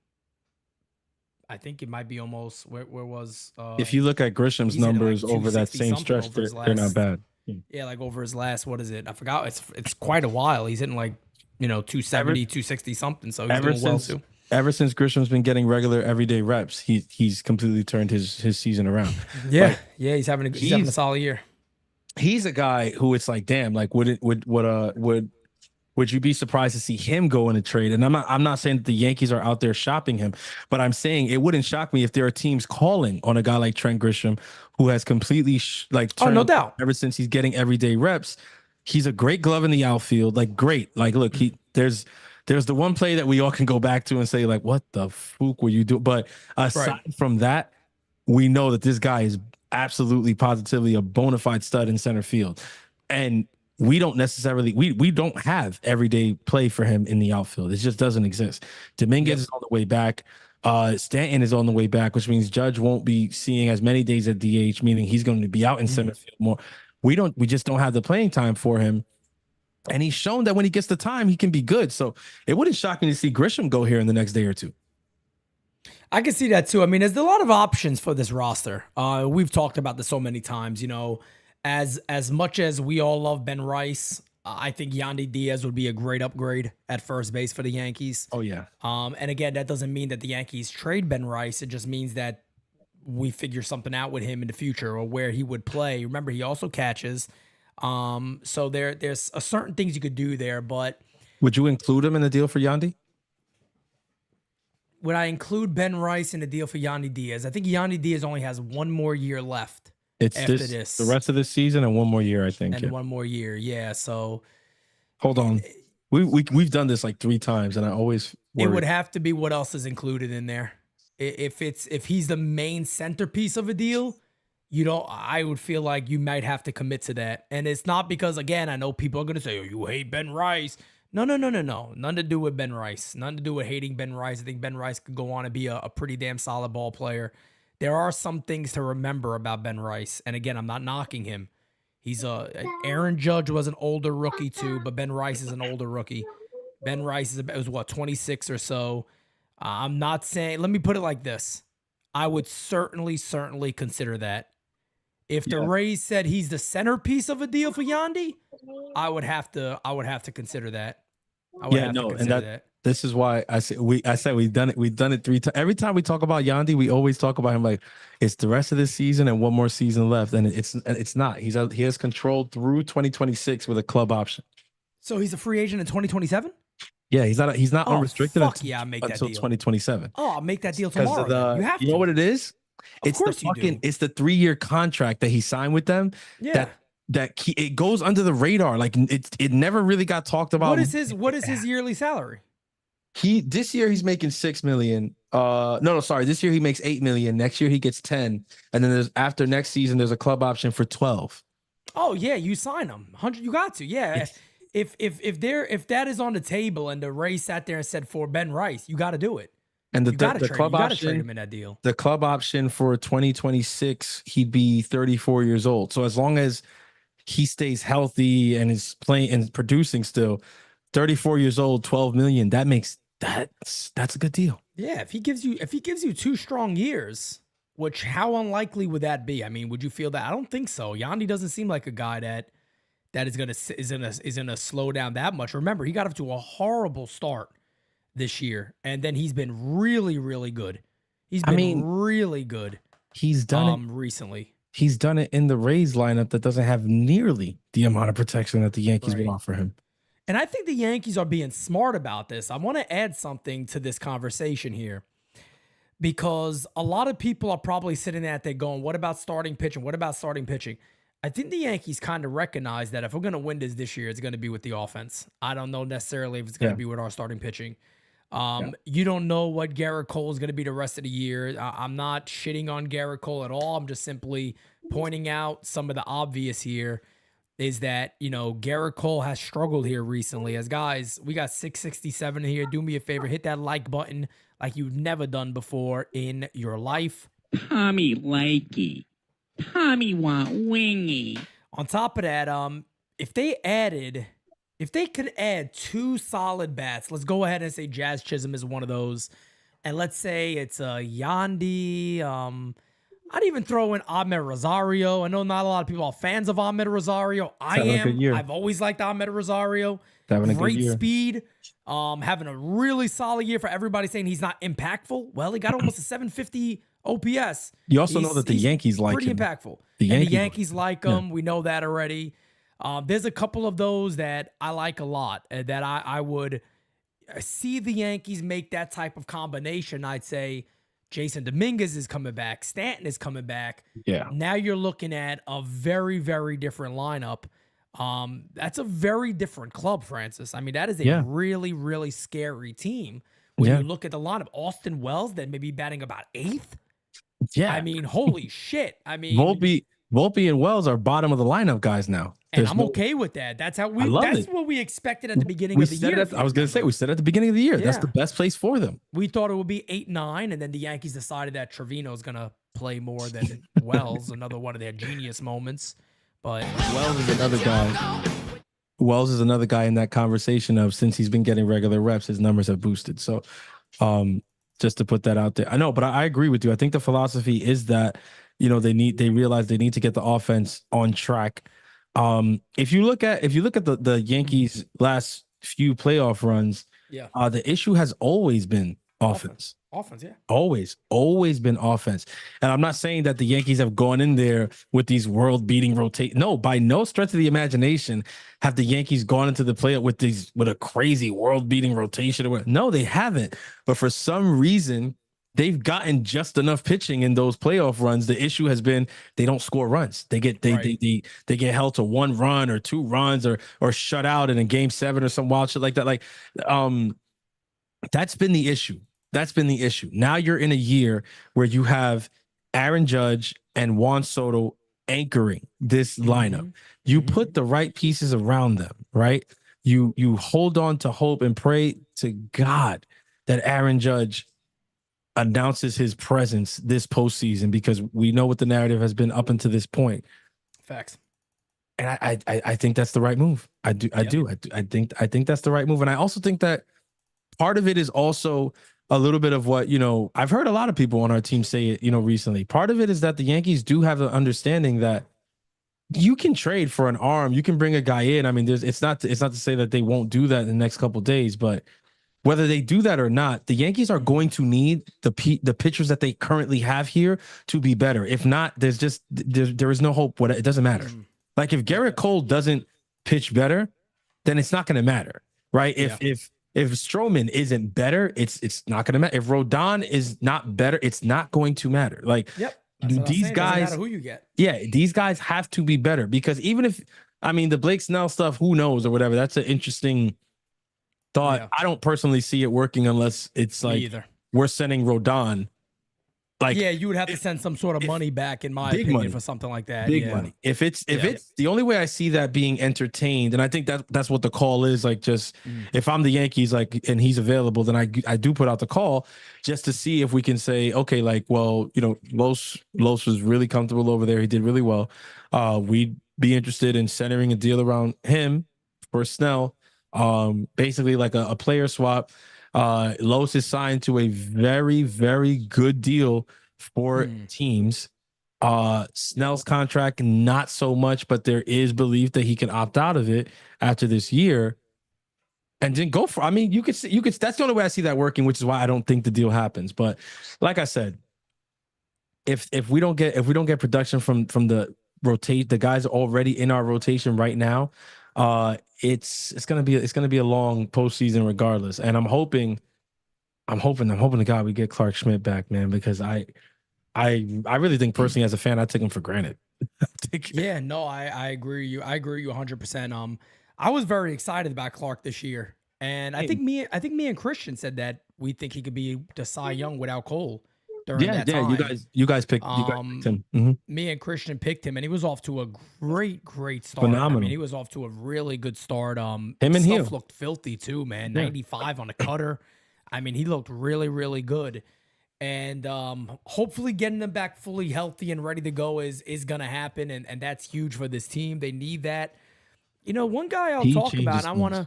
I think it might be almost, where was... if you look at Grisham's numbers over that same stretch, they're not bad. Yeah, like over his last, what is it? I forgot. It's quite a while. He's hitting like, 270, 260 something, so he's doing well too. Ever since Grisham's been getting regular everyday reps, he's completely turned his season around. Yeah, Like, yeah, he's having a solid year. he's a guy who it's like, damn, like would you be surprised to see him go in a trade? And I'm not saying that the Yankees are out there shopping him, but I'm saying it wouldn't shock me if there are teams calling on a guy like Trent Grisham, who has completely turned No doubt. ever since he's getting everyday reps. He's a great glove in the outfield, like great. Like, look, there's the one play that we all can go back to and say, like, what the fuck were you doing? But aside from that, we know that this guy is absolutely positively a bona fide stud in center field. And we don't necessarily we don't have everyday play for him in the outfield. It just doesn't exist. Dominguez is on the way back. Stanton is on the way back, which means Judge won't be seeing as many days at DH, meaning he's going to be out in center field more. We just don't have the playing time for him. And he's shown that when he gets the time, he can be good. So it wouldn't shock me to see Grisham go here in the next day or two. I can see that too. I mean, there's a lot of options for this roster. We've talked about this so many times. You know, as much as we all love Ben Rice, I think Yandy Diaz would be a great upgrade at first base for the Yankees. Oh yeah. And again, that doesn't mean that the Yankees trade Ben Rice. It just means that we figure something out with him in the future or where he would play. Remember, he also catches. So there's a certain things you could do there, but would you include him in the deal for Yandy? Would I include Ben Rice in the deal for Yandy Diaz? I think Yandy Diaz only has one more year left. It's after this, the rest of this season, and one more year, I think. And one more year, yeah. So hold on, we've done this like 3 times, and I always worry. It would have to be what else is included in there. If he's the main centerpiece of a deal, I would feel like you might have to commit to that. And it's not because, again, I know people are gonna say, "Oh, you hate Ben Rice." No. Nothing to do with Ben Rice. Nothing to do with hating Ben Rice. I think Ben Rice could go on and be a pretty damn solid ball player. There are some things to remember about Ben Rice. And again, I'm not knocking him. Aaron Judge was an older rookie too, but Ben Rice is an older rookie. Ben Rice was 26 or so. I'm not saying, let me put it like this. I would certainly consider that. If the Rays said he's the centerpiece of a deal for Yandy, I would have to consider that. This is why I said we've done it 3 times. Every time we talk about Yandy, we always talk about him like it's the rest of this season and one more season left, and it's not. He has control through 2026 with a club option. So he's a free agent in 2027. Yeah, he's not unrestricted until 2027. Oh, I'll make that deal tomorrow. You know what it is? It's the 3-year contract that he signed with them. Yeah. It goes under the radar. Like it never really got talked about. What is his yearly salary? This year he's making $6 million. This year he makes $8 million. Next year he gets 10, and then after next season there's a club option for 12. Oh yeah, you sign him 100. You got to If that is on the table and the Rays sat there and said for Ben Rice, you got to do it. And the club option, trade him in that deal. The club option for 2026, he'd be 34 years old. So as long as he stays healthy and is playing and producing still, 34 years old, 12 million, that's a good deal. Yeah, if he gives you 2 strong years, which how unlikely would that be? I mean, would you feel that? I don't think so. Yandy doesn't seem like a guy that is gonna slow down that much. Remember, he got up to a horrible start this year, and then he's been really, really good. He's really good. He's done it recently. He's done it in the Rays lineup that doesn't have nearly the amount of protection that the Yankees would offer him. And I think the Yankees are being smart about this. I want to add something to this conversation here, because a lot of people are probably sitting there going, "What about starting pitching? What about starting pitching?" I think the Yankees kind of recognize that if we're going to win this year, it's going to be with the offense. I don't know necessarily if it's going to be with our starting pitching. You don't know what Garrett Cole is going to be the rest of the year. I'm not shitting on Garrett Cole at all. I'm just simply pointing out some of the obvious here is that, Garrett Cole has struggled here recently. As guys, we got 667 here. Do me a favor, hit that like button like you've never done before in your life. Tommy likey. Tommy want wingy. On top of that, if they could add 2 solid bats, let's go ahead and say Jazz Chisholm is one of those, and let's say it's Yandy. I'd even throw in Ahmed Rosario. I know not a lot of people are fans of Ahmed Rosario. I having a good am. year. I've always liked Ahmed Rosario. Having a good Great year. speed. Having a really solid year for everybody saying he's not impactful. Well, he got almost a 750 OPS. You also know that the He's Yankees like pretty him. impactful. The And the Yankees Yankees like him. Yeah. We know that already. There's a couple of those that I like a lot that I would see the Yankees make that type of combination. I'd say Jason Dominguez is coming back. Stanton is coming back. Yeah. Now you're looking at a very, very different lineup. That's a very different club, Francis. I mean, that is a really, really scary team. When you look at the lineup, Austin Wells, that may be batting about 8th. Yeah. I mean, holy shit. I mean, Volpe and Wells are bottom of the lineup guys now. And I'm okay with that. That's how that's what we expected at the beginning of the year. I was going to say, we said at the beginning of the year, that's the best place for them. We thought it would be 8-9, and then the Yankees decided that Trevino's going to play more than Wells, another one of their genius moments. But Wells is another guy. Wells is another guy in that conversation of, since he's been getting regular reps, his numbers have boosted. So just to put that out there. I know, but I agree with you. I think the philosophy is that, they realize they need to get the offense on track. If you look at the Yankees last few playoff runs, the issue has always been offense. Offense, yeah. Always been offense. And I'm not saying that the Yankees have gone in there with these world-beating rotate. No, by no stretch of the imagination have the Yankees gone into the playoff with a crazy world-beating rotation. No, they haven't. But for some reason, they've gotten just enough pitching in those playoff runs. The issue has been they don't score runs. They get they get held to 1 run or 2 runs or shut out in a game 7 or some wild shit like that. That's been the issue. Now you're in a year where you have Aaron Judge and Juan Soto anchoring this lineup. You put the right pieces around them, right? You hold on to hope and pray to God that Aaron Judge announces his presence this postseason, because we know what the narrative has been up until this point. Facts. And I think that's the right move. I think that's the right move. And I also think that part of it is also a little bit of what, I've heard a lot of people on our team say it, recently. Part of it is that the Yankees do have the understanding that you can trade for an arm. You can bring a guy in. I mean, it's not to say that they won't do that in the next couple of days, but whether they do that or not, the Yankees are going to need the pitchers that they currently have here to be better. If not, there is no hope. It doesn't matter. Like, if Garrett Cole doesn't pitch better, then it's not going to matter, right? If Stroman isn't better, it's not going to matter. If Rodon is not better, it's not going to matter. Like, these guys, matter who you get. Yeah, these guys have to be better, because even if, the Blake Snell stuff, who knows or whatever, that's an interesting thought. Yeah. I don't personally see it working unless it's like we're sending Rodon. Like, you would have to send some sort of money back, in my opinion, for something like that. Big money. If it's the only way I see that being entertained, and I think that's what the call is. Like, just if I'm the Yankees, like, and he's available, then I do put out the call just to see if we can say, okay, like, well, Los was really comfortable over there. He did really well. We'd be interested in centering a deal around him for Snell. Basically like a player swap. Los is signed to a very, very good deal for teams. Snell's contract, not so much, but there is belief that he can opt out of it after this year. And then go for, you could that's the only way I see that working, which is why I don't think the deal happens. But like I said, if we don't get production from the guys guys already in our rotation right now, it's gonna be a long postseason regardless. And I'm hoping to God we get Clark Schmidt back, man, because I really think personally, as a fan, I take him for granted. I agree you. I agree you 100%. I was very excited about Clark this year, and I think me and Christian said that we think he could be the Cy Young without Cole. That time. You guys picked him. Me and Christian picked him, and he was off to a great start. Phenomenal. He was off to a really good start. Him and stuff looked filthy too, man. 95 on the cutter. He looked really, really good. And hopefully getting them back fully healthy and ready to go is gonna happen, and that's huge for this team. They need that. One guy I'll talk about, and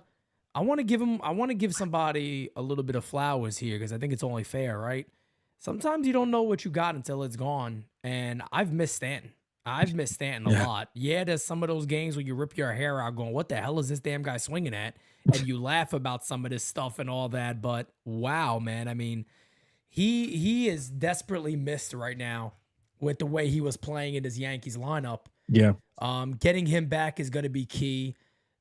I want to give somebody a little bit of flowers here, because I think it's only fair, right? Sometimes you don't know what you got until it's gone. and I've missed Stanton. I've missed Stanton a lot. Yeah, there's some of those games where you rip your hair out going, what the hell is this damn guy swinging at? And you laugh about some of this stuff and all that. But wow, man. I mean, he is desperately missed right now with the way he was playing in his Yankees lineup. Yeah. Getting him back is going to be key.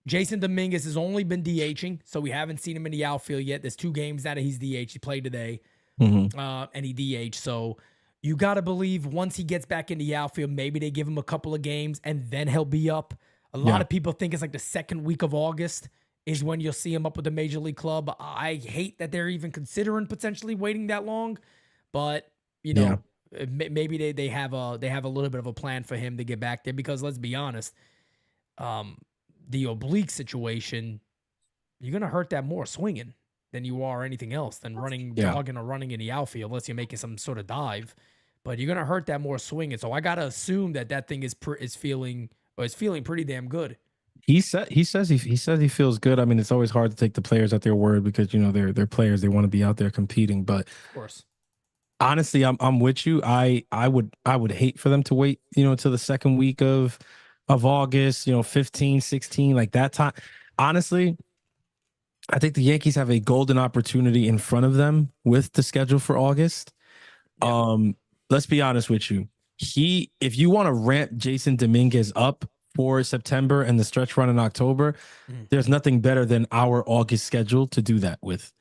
Jason Dominguez has only been DHing, so we haven't seen him in the outfield yet. There's 2 games now that he's DH. He played today, and he DH. So you got to believe once he gets back in the outfield, maybe they give him a couple of games, and then he'll be up. A lot of people think it's like the second week of August is when you'll see him up with the Major League club. I hate that they're even considering potentially waiting that long, but you know, maybe they have a little bit of a plan for him to get back there, because let's be honest, the oblique situation, you're gonna hurt that more swinging than you are anything else, than running, jogging, or running in the outfield, unless you're making some sort of dive. But you're gonna hurt that more swinging. So I gotta assume that thing is feeling pretty damn good. He says he feels good. I mean, it's always hard to take the players at their word, because you know they're players. They want to be out there competing. But of course, honestly, I'm with you. I would hate for them to wait, you know, until the second week of August, you know, 15, 16, like that time. Honestly, I think the Yankees have a golden opportunity in front of them with the schedule for August. Let's be honest with you. If you want to ramp Jason Dominguez up for September and the stretch run in October, there's nothing better than our August schedule to do that with.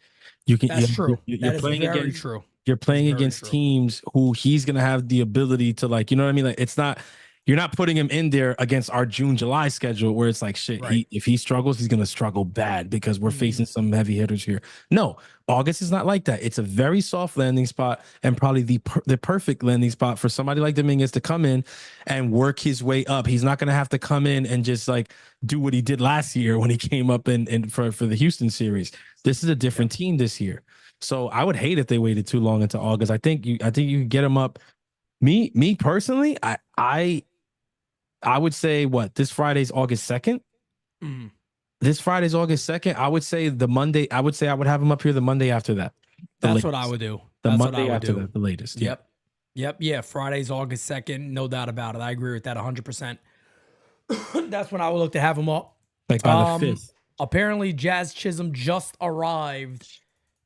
That's true. You're playing very against, true. You're playing against teams who he's going to have the ability to, like, you know what I mean? Like, it's not, you're not putting him in there against our June, July schedule where it's like, shit, if he struggles, he's going to struggle bad because we're facing some heavy hitters here. No, August is not like that. It's a very soft landing spot, and probably the perfect landing spot for somebody like Dominguez to come in and work his way up. He's not going to have to come in and just like do what he did last year when he came up in for the Houston series. This is a different team this year. So I would hate if they waited too long into August. I think you can get him up. Me personally, I would say this Friday's August 2nd. This Friday's August 2nd. I would say the Monday. I would say I would have him up here the Monday after that. That's what I would do. The Monday after that, the latest. Yep. Yeah. Friday's August 2nd. No doubt about it. I agree with that 100%. That's when I would look to have him up. Like by the 5th. Apparently, Jazz Chisholm just arrived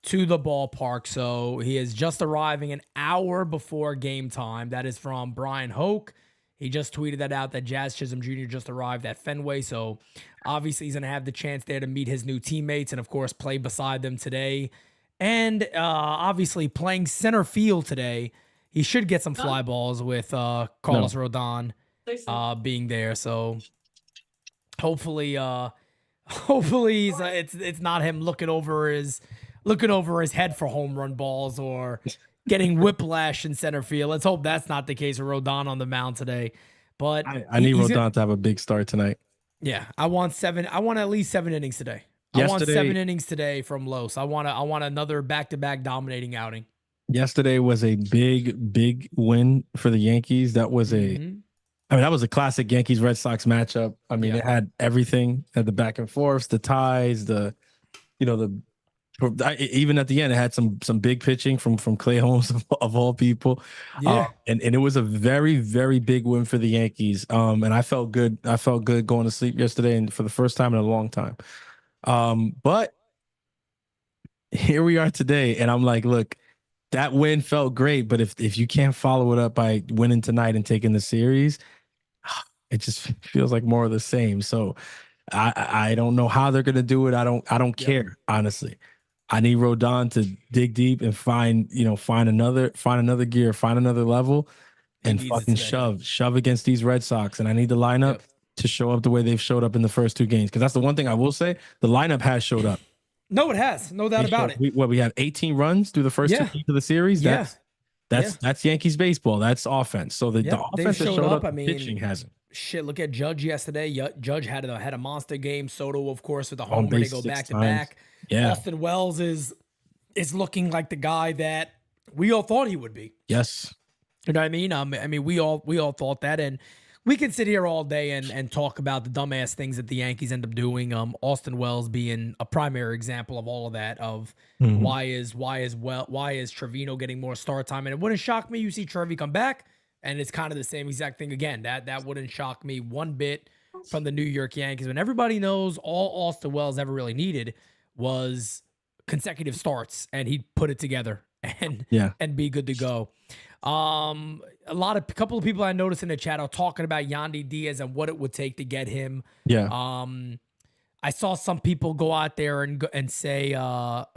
to the ballpark. So he is just arriving an hour before game time. That is from Brian Hoke. He just tweeted that out, that Jazz Chisholm Jr. just arrived at Fenway. So obviously he's going to have the chance there to meet his new teammates and, of course, play beside them today. And obviously playing center field today, he should get some fly balls with Carlos Rodon being there. So hopefully it's not him looking over his head for home run balls or getting whiplash in center field. Let's hope that's not the case with Rodon on the mound today. But I need Rodon to have a big start tonight. Yeah, I want at least 7 innings today. I want 7 innings today from Los. I want another back-to-back dominating outing. Yesterday was a big win for the Yankees. That was that was a classic Yankees Red Sox matchup. I mean, it had everything, had the back and forths, the ties, even at the end, it had some big pitching from Clay Holmes of all people. Yeah. And it was a very, very big win for the Yankees. And I felt good. I felt good going to sleep yesterday, and for the first time in a long time. But here we are today, and I'm like, look, that win felt great, but if you can't follow it up by winning tonight and taking the series, it just feels like more of the same. So I don't know how they're gonna do it. I don't care, honestly. I need Rodon to dig deep and find another gear, find another level, and fucking shove against these Red Sox. And I need the lineup to show up the way they've showed up in the first 2 games. Because that's the one thing I will say, the lineup has showed up. No, it has. No doubt about it. We have 18 runs through the first 2 games of the series. That's Yankees baseball. That's offense. So the offense has showed up. Pitching hasn't. Shit, look at Judge yesterday. Judge had a monster game. Soto, of course, with the home where they go back to back. Yeah. Austin Wells is looking like the guy that we all thought he would be. Yes. You know what I mean? We all thought that, and we can sit here all day and talk about the dumbass things that the Yankees end up doing. Austin Wells being a primary example of all of that. Of why is Trevino getting more start time? And it wouldn't shock me. You see Trevi come back, And it's kind of the same exact thing again. That wouldn't shock me one bit from the New York Yankees. When everybody knows all Austin Wells ever really needed was consecutive starts, and he'd put it together and be good to go. A couple of people I noticed in the chat are talking about Yandy Diaz and what it would take to get him. Yeah. I saw some people go out there and say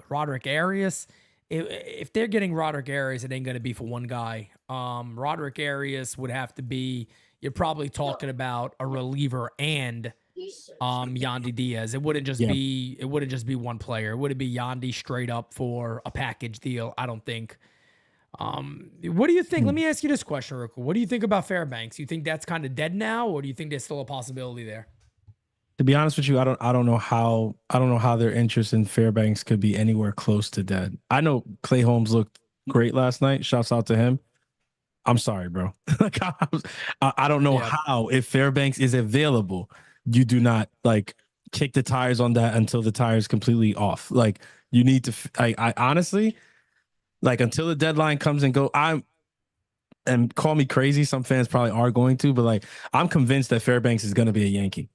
Roderick Arias. If they're getting Roderick Arias, it ain't going to be for one guy. Roderick Arias would have to be, you're probably talking about a reliever and Yandy Diaz. It wouldn't just be one player. It wouldn't be Yandy straight up for a package deal, I don't think. What do you think? Let me ask you this question, real quick. What do you think about Fairbanks? You think that's kind of dead now, or do you think there's still a possibility there? To be honest with you, I don't know how their interest in Fairbanks could be anywhere close to dead. I know Clay Holmes looked great last night. Shouts out to him. I'm sorry, bro. Like I don't know how, if Fairbanks is available, you do not like kick the tires on that until the tire is completely off. Like you need to. I honestly, like until the deadline comes and go. And call me crazy. Some fans probably are going to, but like I'm convinced that Fairbanks is going to be a Yankee.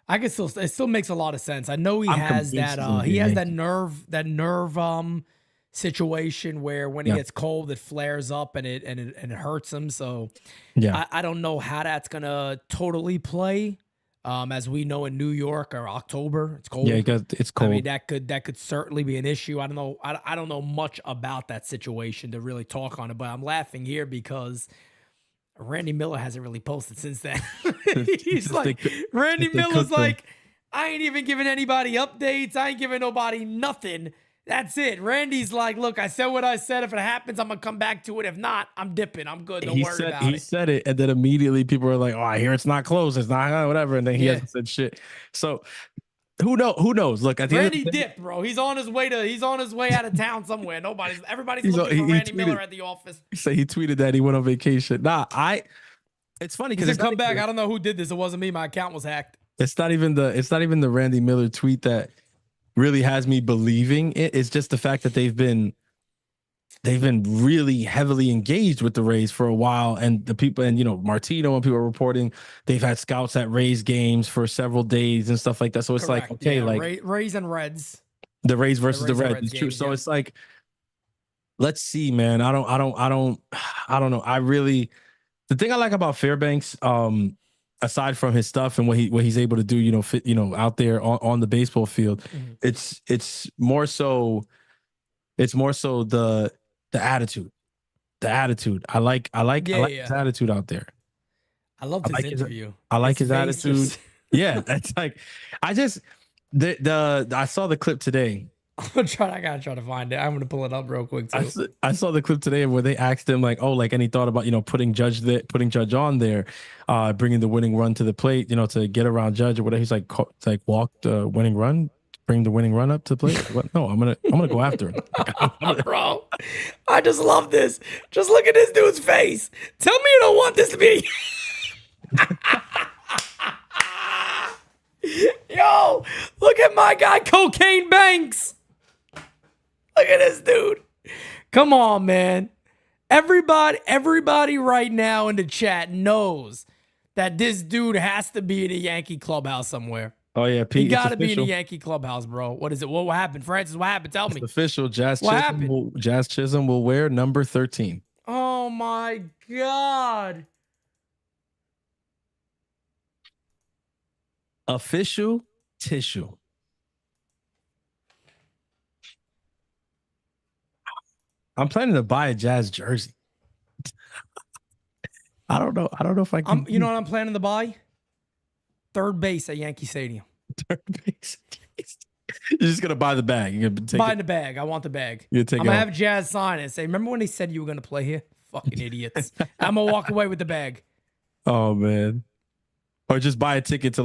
It still makes a lot of sense. I know he has that nerve situation where when he gets cold, it flares up and it hurts him. So I don't know how that's gonna totally play. As we know in New York or October, it's cold. Yeah, it's cold. I mean, that could certainly be an issue. I don't know. I don't know much about that situation to really talk on it, but I'm laughing here because Randy Miller hasn't really posted since then. He's like, Randy Miller's like, I ain't even giving anybody updates. I ain't giving nobody nothing. That's it. Randy's like, look, I said what I said. If it happens, I'm going to come back to it. If not, I'm dipping. I'm good. Don't worry about it. He said it, and then immediately people are like, oh, I hear it's not close. It's not whatever. And then he hasn't said shit. So who knows? Look, at the Randy dipped, bro. He's on his way out of town somewhere. Everybody's looking for Randy Miller at the office. He said he tweeted that he went on vacation. It's funny because it's come back. I don't know who did this. It wasn't me. My account was hacked. It's not even the Randy Miller tweet that really has me believing it. It's just the fact that they've been really heavily engaged with the Rays for a while, and the people, and Martino and people are reporting they've had scouts at Rays games for several days and stuff like that. So it's Correct. like, okay, like Rays and Reds, the Rays versus the Reds is true. Games, so it's like, let's see, man. I don't know. The thing I like about Fairbanks, aside from his stuff and what he's able to do, out there on the baseball field, it's more so the attitude. The attitude. I like his attitude out there. I love his interview. I like his attitude. Yeah, that's like I saw the clip today. I gotta try to find it. I'm gonna pull it up real quick too. I saw the clip today where they asked him like, any thought about putting Judge on there, bringing the winning run to the plate, to get around Judge or whatever. He's like, walk the winning run, bring the winning run up to the plate. What? No, I'm gonna go after him. Bro, I just love this. Just look at this dude's face. Tell me you don't want this to be. Yo, look at my guy, Cocaine Banks. Look at this dude. Come on, man. Everybody right now in the chat knows that this dude has to be in a Yankee clubhouse somewhere. Oh yeah, Pete. He got to be in a Yankee clubhouse, bro. What is it? What happened, Francis? What happened? Tell me. It's official. Jazz Chisholm will wear number 13. Oh my God. Official tissue. I'm planning to buy a Jazz jersey. I don't know if I can. You know what I'm planning to buy? Third base at Yankee Stadium. Third base. You're just gonna buy the bag. You're gonna buy the bag. I want the bag. I'm gonna have Jazz sign it and say, "Remember when they said you were gonna play here? Fucking idiots." I'm gonna walk away with the bag. Oh man. Or just buy a ticket to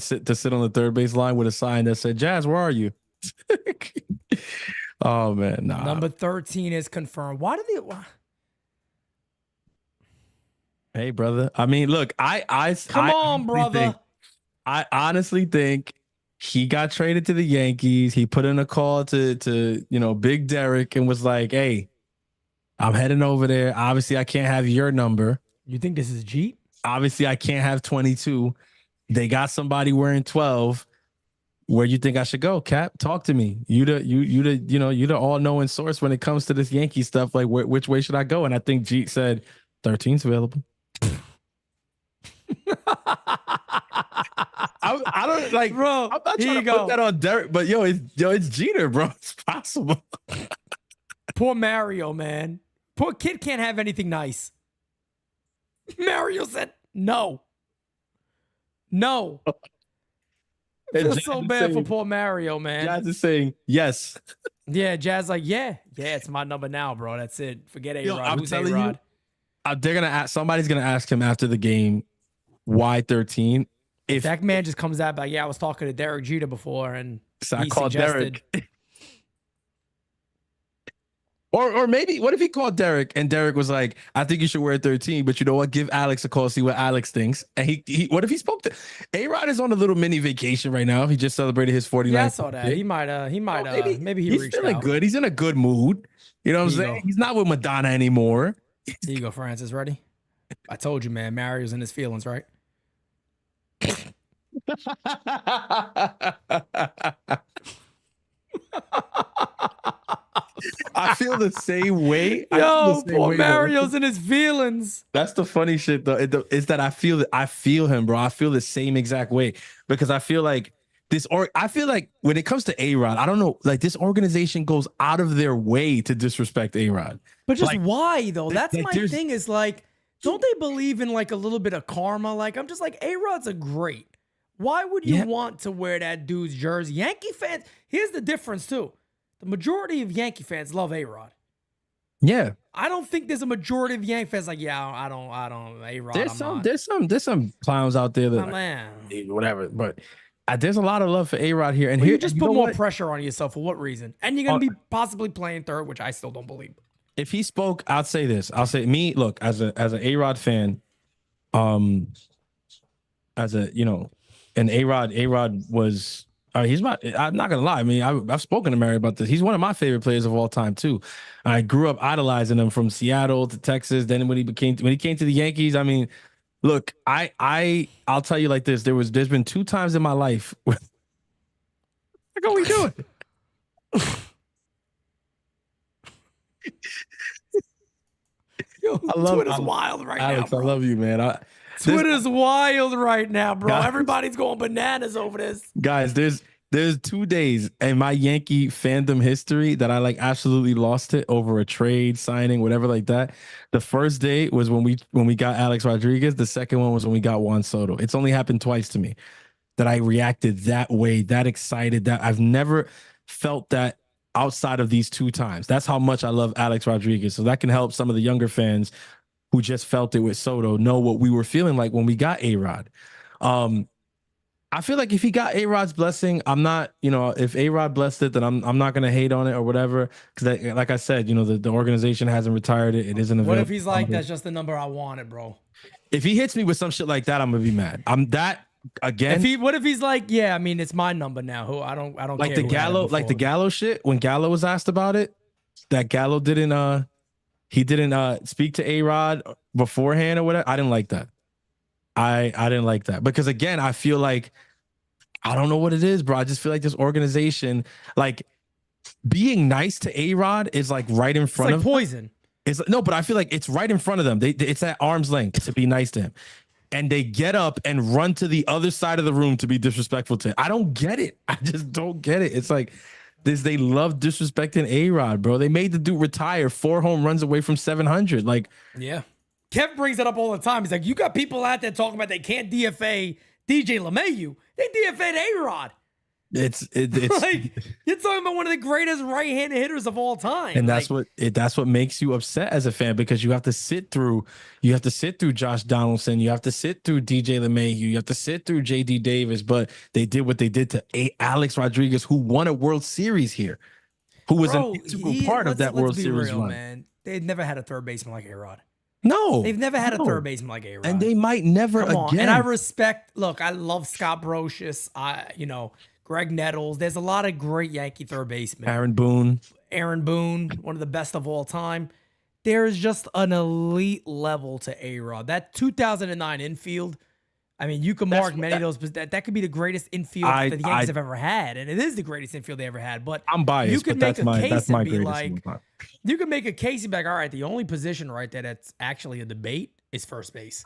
sit on the third base line with a sign that said, "Jazz, where are you?" Oh man, nah. Number 13 is confirmed. Why did they? Hey, brother. I mean, look, Come on, brother. I honestly think he got traded to the Yankees. He put in a call to Big Derek and was like, "Hey, I'm heading over there. Obviously, I can't have your number, You think this is Jeet? Obviously, I can't have 22. They got somebody wearing 12. Where you think I should go, Cap? Talk to me. You the all-knowing source when it comes to this Yankee stuff. Like, which way should I go? And I think Jeet said 13's available. I don't like, bro. I'm not Here trying you to go. put that on Derek, but it's Jeter, bro. It's possible. Poor Mario, man. Poor kid can't have anything nice. Mario said no. I feel so bad for poor Mario, man. Jazz is saying yes. Yeah, Jazz like, yeah, it's my number now, bro. That's it. Forget A-Rod. I'm Who's telling A-Rod? They're gonna ask. Somebody's gonna ask him after the game why 13. If that man just comes out like, yeah, I was talking to Derek Jeter before, and So I he called suggested. Derek. Or maybe what if he called Derek and Derek was like, I think you should wear 13, but you know what? Give Alex a call, see what Alex thinks. And he what if he spoke to A-Rod is on a little mini vacation right now. He just celebrated his 49th. Yeah, I saw that. birthday. Maybe he he's reached feeling out. good. He's in a good mood. You know what I'm Here you saying? go. He's not with Madonna anymore. Here you go, Francis. Ready? I told you, man. Mario's in his feelings, right? I feel the same way. Yo, poor Mario's in his feelings. That's the funny shit, though. Is that I feel him, bro. I feel the same exact way because I feel like I feel like when it comes to A-Rod, I don't know, like this organization goes out of their way to disrespect A-Rod. But just Like, why though? That's like, my there's- thing. Is like, don't they believe in like a little bit of karma? Like, I'm just like, A-Rod's a great. Why would you want to wear that dude's jersey? Yankee fans. Here's the difference too. The majority of Yankee fans love A-Rod. Yeah. I don't think there's a majority of Yankee fans like, yeah, I don't A-Rod. There's some clowns out there that man. whatever, but there's a lot of love for A-Rod here. And Well, here you just you put know more what? pressure on yourself for what reason? And you're gonna be possibly playing third, which I still don't believe. If he spoke, I'll say this. I'll say me, look, as an A-Rod fan, as a, and A-Rod was he's my, I'm not gonna lie. I mean, I've spoken to Mary about this. He's one of my favorite players of all time too. I grew up idolizing him from Seattle to Texas. Then when he came to the Yankees, I mean, look, I'll tell you like this. There's been 2 times in my life. What are we doing? Yo, Twitter's wild right Alex, now, bro. I love you, man. Twitter's wild right now, bro. Everybody's going bananas over this. Guys, there's 2 days in my Yankee fandom history that I like absolutely lost it over a trade, signing, whatever like that. The first day was when we got Alex Rodriguez. The second one was when we got Juan Soto. It's only happened twice to me that I reacted that way, that excited, that I've never felt that outside of these 2 times. That's how much I love Alex Rodriguez. So that can help some of the younger fans who just felt it with Soto know what we were feeling like when we got A-Rod. I feel like if he got A-Rod's blessing, I'm not, if A-Rod blessed it, then I'm not gonna hate on it or whatever. Because like I said, the organization hasn't retired it. It isn't available. What if he's like, that's just the number I wanted, bro? If he hits me with some shit like that, I'm gonna be mad. I'm that again. What if he's like, yeah, I mean, it's my number now. Who I don't like care the who had it Gallo, like the before. Gallo shit. When Gallo was asked about it, that Gallo didn't speak to A-Rod beforehand or whatever. I didn't like that. I didn't like that because again, I feel like I don't know what it is, bro. I just feel like this organization, like being nice to A-Rod is like right in front It's like of poison. No, but I feel like it's right in front of them. It's at arm's length to be nice to him. And they get up and run to the other side of the room to be disrespectful to him. I don't get it. I just don't get it. It's like they love disrespecting A-Rod, bro. They made the dude retire 4 home runs away from 700. Like, yeah. Kev brings it up all the time. He's like, you got people out there talking about they can't DFA DJ LeMahieu. They DFA'd A-Rod. it's Like, you're talking about one of the greatest right-handed hitters of all time. and that's what makes you upset as a fan because you have to sit through Josh Donaldson, you have to sit through DJ LeMahieu, you have to sit through JD Davis, but they did what they did to Alex Rodriguez, who won a World Series here, who was an integral part of that World Series run. Man. They've never had a third baseman like A-Rod. No, They've never had a third baseman like A-Rod. and they might never Come on. again. And I respect. Look, I love Scott Brocious. Greg Nettles. There's a lot of great Yankee third basemen. Aaron Boone, Aaron Boone, one of the best of all time. there is just an elite level to A-Rod. That 2009 infield, I mean, you can mark many of those, but that could be the greatest infield that the Yankees have ever had, and it is the greatest infield they ever had. But I'm biased, you could but make a case and be greatest like, you can make a case and be like, all right, the only position right there that's actually a debate is first base.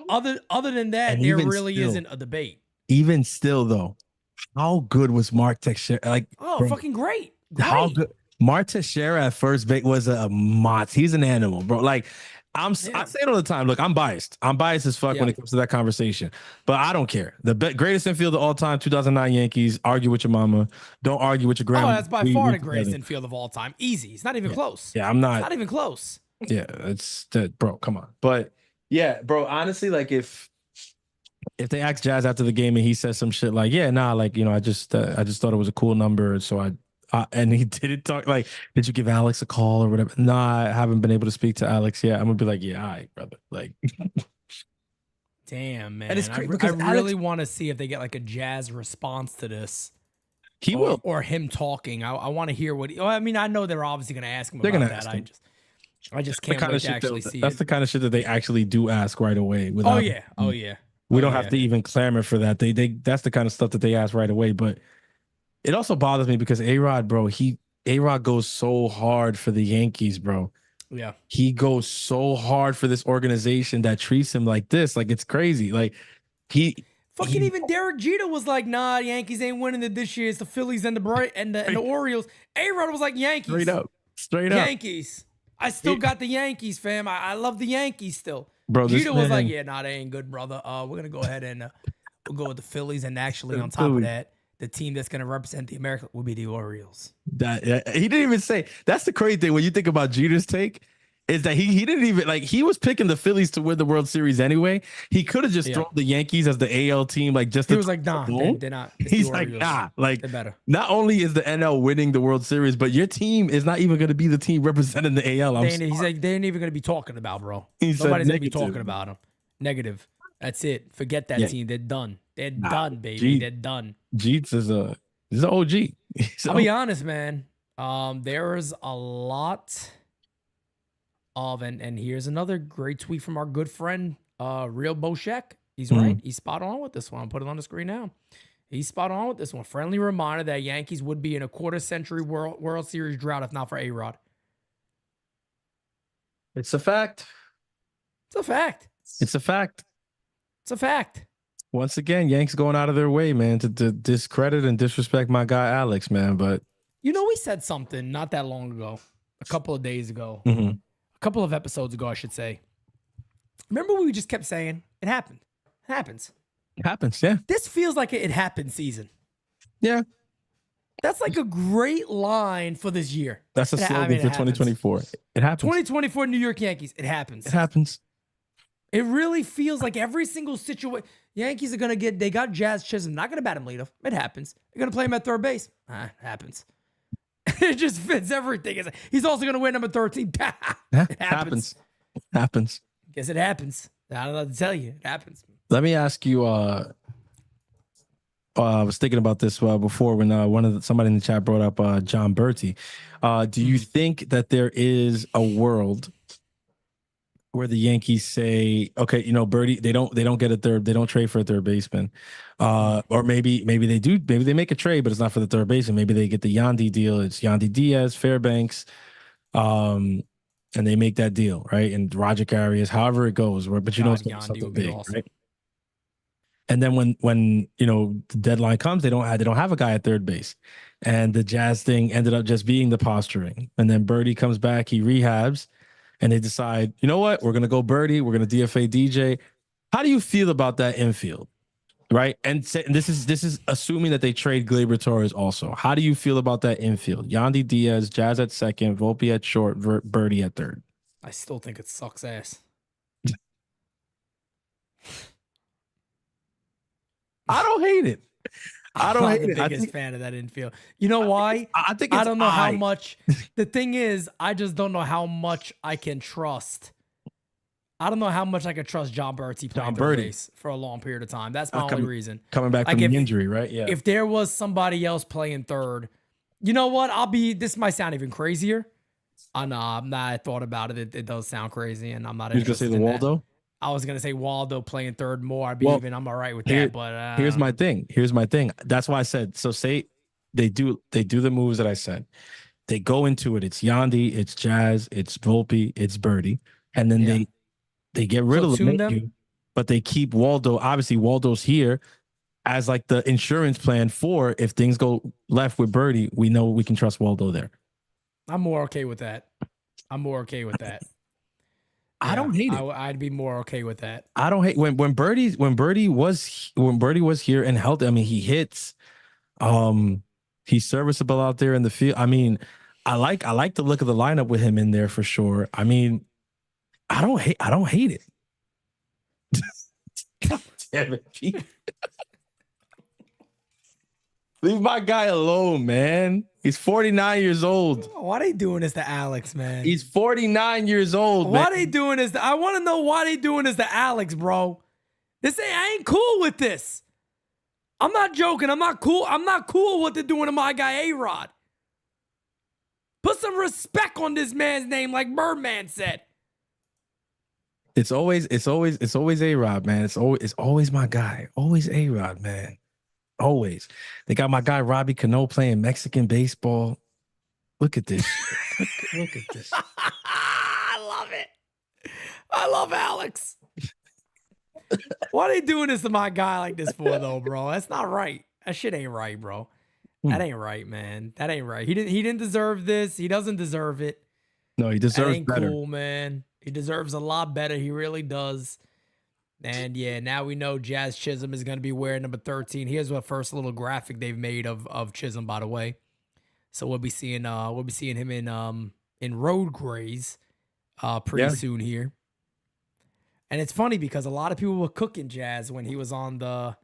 Other than that, And there even really still- isn't a debate. Even still, though, how good was Mark Teixeira? Like, bro, Fucking great. how good Mark Teixeira at first base was a mot. He's an animal, bro. Like, I say it all the time. Look, I'm biased. I'm biased as fuck when it comes to that conversation, but I don't care. The greatest infield of all time, 2009 Yankees. Argue with your mama. Don't argue with your grandma. Oh, that's by far the greatest infield of all time. Easy. It's not even close. Yeah, I'm not. It's not even close. Yeah, it's that, bro. Come on. But yeah, bro. Honestly, like if they ask Jazz after the game and he says some shit like, yeah, nah, like, I just thought it was a cool number, so and he didn't talk like, did you give Alex a call or whatever? Nah, I haven't been able to speak to Alex yet. I'm gonna be like, yeah, all right, brother. Like, damn, man. And it's crazy I really want to see if they get like a Jazz response to this. He will, or him talking. I want to hear what. I mean, I know they're obviously going to ask him They're about gonna that. ask him. I just can't wait to actually see that's it. the kind of shit that they actually do ask right away. Oh yeah. We don't have to even clamor for that. They that's the kind of stuff that they ask right away. But it also bothers me because A-Rod, bro, A-Rod goes so hard for the Yankees, bro. Yeah. He goes so hard for this organization that treats him like this. Like, it's crazy. Like, even Derek Jeter was like, nah, Yankees ain't winning it this year. It's the Phillies and the Orioles. A-Rod was like, Yankees. Straight up. Yankees. I still got the Yankees, fam. I love the Yankees still. Bro, Jeter was like, yeah, nah, they ain't good, brother. We're going to go ahead and we'll go with the Phillies. And actually, on top of that, the team that's going to represent the America will be the Orioles. He didn't even say. That's the crazy thing when you think about Jeter's take, is that he didn't even, like, he was picking the Phillies to win the World Series anyway. He could have just thrown the Yankees as the AL team, like, just. He was like, nah, they're not. He's like, nah, like, they're better. Not only is the NL winning the World Series, but your team is not even going to be the team representing the AL. He's like, they ain't even going to be talking about, bro. Nobody's going to be talking about them. Negative. That's it. Forget that team. They're done. They're done, baby. They're done. Jeets is an OG. I'll be honest, man. There is a lot of, and here's another great tweet from our good friend, Real Boshek. He's right. He's spot on with this one. I'll put it on the screen now. He's spot on with this one. Friendly reminder that Yankees would be in a quarter-century World Series drought if not for A-Rod. It's a fact. It's a fact. It's a fact. It's a fact. Once again, Yanks going out of their way, man, to discredit and disrespect my guy Alex, man. But we said something not that long ago, a couple of days ago, a couple of episodes ago, I should say. Remember we just kept saying it happened. It happens. It happens, yeah. This feels like it happened season. Yeah. That's like a great line for this year. That's a slogan for 2024. It happens. 2024 New York Yankees. It happens. It happens. It really feels like every single situation. Yankees are going to they got Jazz Chisholm. Not going to bat him leadoff. It happens. They're going to play him at third base. It happens. It just fits everything. He's also going to win number 13. It happens. Happens. Guess it happens. I don't know what to tell you. It happens. Let me ask you, I was thinking about this before when somebody in the chat brought up John Bertie. Do you think that there is a world where the Yankees say, okay, Bertie, they don't get a third, they don't trade for a third baseman, or maybe they do, maybe they make a trade, but it's not for the third baseman. Maybe they get the Yandy deal. It's Yandy Diaz, Fairbanks, and they make that deal, right? And Roger Arias, however it goes, but it's gonna be something big, awesome. Right? And then when the deadline comes, they don't have a guy at third base, and the Jazz thing ended up just being the posturing. And then Bertie comes back, he rehabs. And they decide, you know what? We're going to go Bertie. We're going to DFA DJ. How do you feel about that infield? Right. And this is assuming that they trade Gleyber Torres also. How do you feel about that infield? Yandy Diaz, Jazz at second, Volpe at short, Bertie at third. I still think it sucks ass. I don't hate it. I'm not the biggest fan of that infield. You know why? I think it's I don't know how much. The thing is, I just don't know how much I can trust. I don't know how much I can trust John Bertie playing third base for a long period of time. That's my only reason. Coming back from the injury, right? Yeah. If there was somebody else playing third, you know what? This might sound even crazier. I know. I thought about it. It does sound crazy, and I'm not You was gonna say interested the in that. Waldo? I was gonna say Waldo playing third more. Well, I'm all right with here, that. But here's my thing. Here's my thing. That's why I said. So say they do the moves that I said. They go into it. It's Yandy, it's Jazz, it's Volpe, it's Birdie, and then Yeah. they get rid of Platoon them? LeMahieu, but they keep Waldo. Obviously, Waldo's here as like the insurance plan for if things go left with Birdie, we know we can trust Waldo there. I'm more okay with that. I'm more okay with that. I don't hate it. I'd be more okay with that. I don't hate when Birdie was here and healthy. I mean, he hits. He's serviceable out there in the field. I mean, I like the look of the lineup with him in there for sure. I mean, I don't hate it. God damn it, Pete. Leave my guy alone, man. He's 49 years old. Why they doing this to Alex, man? He's 49 years old, man. Why they doing this? I want to know why they doing this to Alex, bro. I ain't cool with this. I'm not joking. I'm not cool. I'm not cool with what they're doing to my guy A-Rod. Put some respect on this man's name, like Birdman said. It's always A-Rod, man. It's always my guy. Always A-Rod, man. Always. They got my guy Robbie Cano playing Mexican baseball. Look at this. Look at this. I love it. I love Alex. Why they doing this to my guy like this for, though, bro? That's not right. That shit ain't right, bro. That ain't right, man. That ain't right. He didn't deserve this. He doesn't deserve it. No, he deserves that ain't better. Cool, man. He deserves a lot better. He really does. And yeah, now we know Jazz Chisholm is going to be wearing number 13. Here's what first little graphic they've made of Chisholm, by the way. So we'll be seeing him in road grays pretty soon here. And it's funny because a lot of people were cooking Jazz when he was on the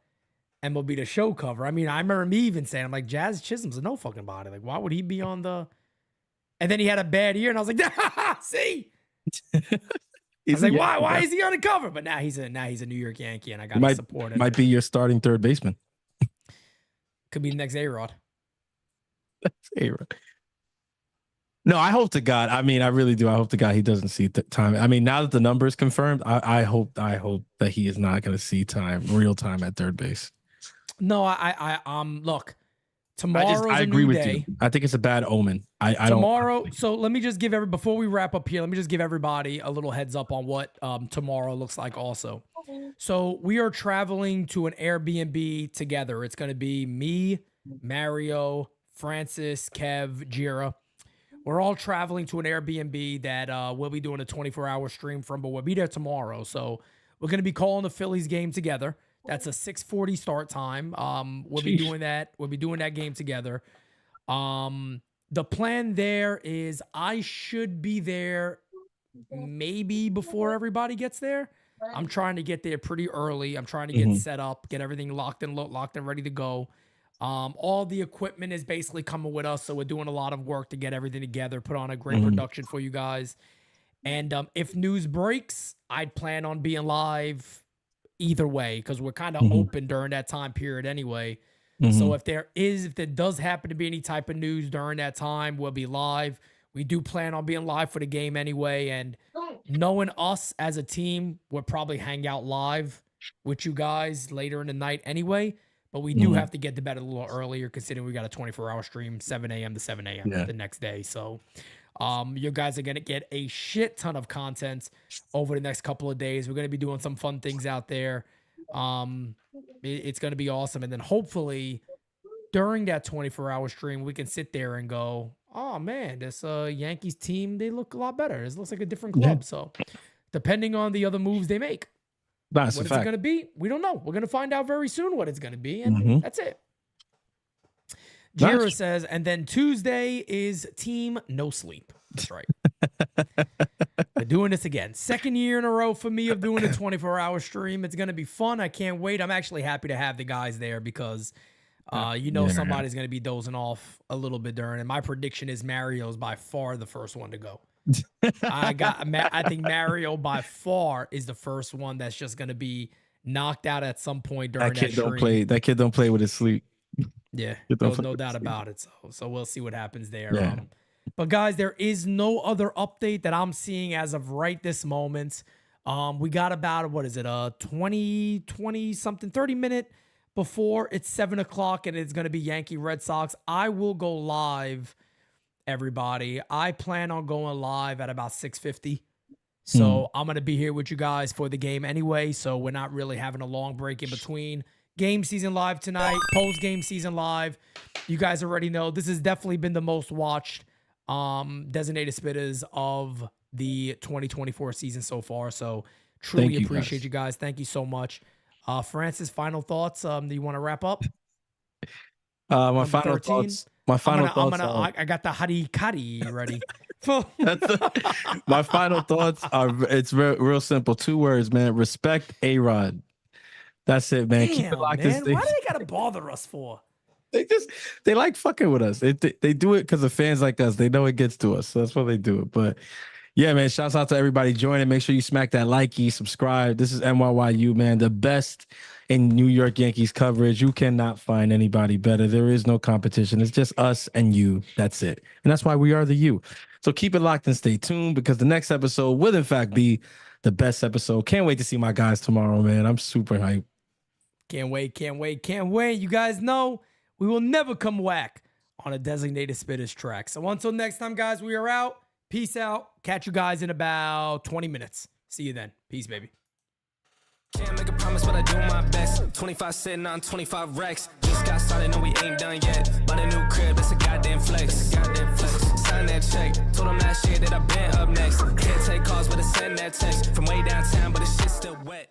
MLB The Show cover. I mean, I remember me even saying, I'm like, Jazz Chisholm's a no fucking body. Like, why would he be on the... And then he had a bad year, and I was like, see? I was like, why is he on the cover? But now he's a New York Yankee, and I got to support him. Might be your starting third baseman. Could be the next A-Rod. That's A-Rod. No, I hope to God. I mean, I really do. I hope to God he doesn't see time. I mean, now that the number is confirmed, I hope that he is not going to see real time at third base. No, look, tomorrow's I agree with you. I think it's a bad omen. Tomorrow. So let me just before we wrap up here, let me just give everybody a little heads up on what tomorrow looks like also. So we are traveling to an Airbnb together. It's going to be me, Mario, Francis, Kev, Jira. We're all traveling to an Airbnb that we'll be doing a 24-hour stream from, but we'll be there tomorrow. So we're going to be calling the Phillies game together. That's a 6:40 start time. We'll be doing that. We'll be doing that game together. The plan there is I should be there maybe before everybody gets there. I'm trying to get there pretty early. I'm trying to get set up, get everything locked and ready to go. All the equipment is basically coming with us, so we're doing a lot of work to get everything together, put on a great production for you guys. And if news breaks, I'd plan on being live either way because we're kind of open during that time period anyway. So if there does happen to be any type of news during that time, we'll be live. We do plan on being live for the game anyway. And knowing us as a team, we'll probably hang out live with you guys later in the night anyway. But we do have to get to bed a little earlier considering we got a 24-hour stream, 7 a.m. to 7 a.m. the next day. So you guys are going to get a shit ton of content over the next couple of days. We're going to be doing some fun things out there. It's going to be awesome. And then hopefully during that 24-hour stream, we can sit there and go, oh, man, this Yankees team, they look a lot better. This looks like a different club. Yeah. So depending on the other moves they make. That's what it's going to be, we don't know. We're going to find out very soon what it's going to be, and that's it. Jira says, and then Tuesday is team no sleep. That's right. We're doing this again. Second year in a row for me of doing a 24-hour stream. It's going to be fun. I can't wait. I'm actually happy to have the guys there because somebody's going to be dozing off a little bit during. And my prediction is Mario's by far the first one to go. I think Mario by far is the first one that's just going to be knocked out at some point during that stream. That kid don't play with his sleep. Yeah, no doubt about it. So we'll see what happens there. Yeah. But guys, there is no other update that I'm seeing as of right this moment. We got about, what is it, 20 something, 30 minute before it's 7 o'clock and it's going to be Yankee Red Sox. I will go live, everybody. I plan on going live at about 6:50. So I'm going to be here with you guys for the game anyway. So we're not really having a long break in between. Game season live tonight, post-game season live. You guys already know this has definitely been the most watched designated spitters of the 2024 season so far. So truly appreciate you guys. Thank you so much. Francis, final thoughts. Do you want to wrap up? My final thoughts. I got the harikari ready. My final thoughts are, it's real simple. 2 words, man. Respect A-Rod. That's it, man. Damn, keep it locked. man. Why do they gotta bother us for? They like fucking with us. They do it because of fans like us. They know it gets to us. So that's why they do it. But yeah, man, shouts out to everybody joining. Make sure you smack that likey, subscribe. This is NYYU, man, the best in New York Yankees coverage. You cannot find anybody better. There is no competition. It's just us and you. That's it. And that's why we are the you. So keep it locked and stay tuned, because the next episode will in fact be the best episode. Can't wait to see my guys tomorrow, man. I'm super hyped. Can't wait. You guys know we will never come whack on a designated spitters track. So until next time, guys, we are out. Peace out. Catch you guys in about 20 minutes. See you then. Peace, baby. Can't make a promise, but I do my best. 25 sitting on 25 racks. Just got started, no, we ain't done yet. Bought a new crib, that's a goddamn flex. Sign that check. Told them last year that I been up next. Can't take calls, but I send that text. From way downtown, but the shit's still wet.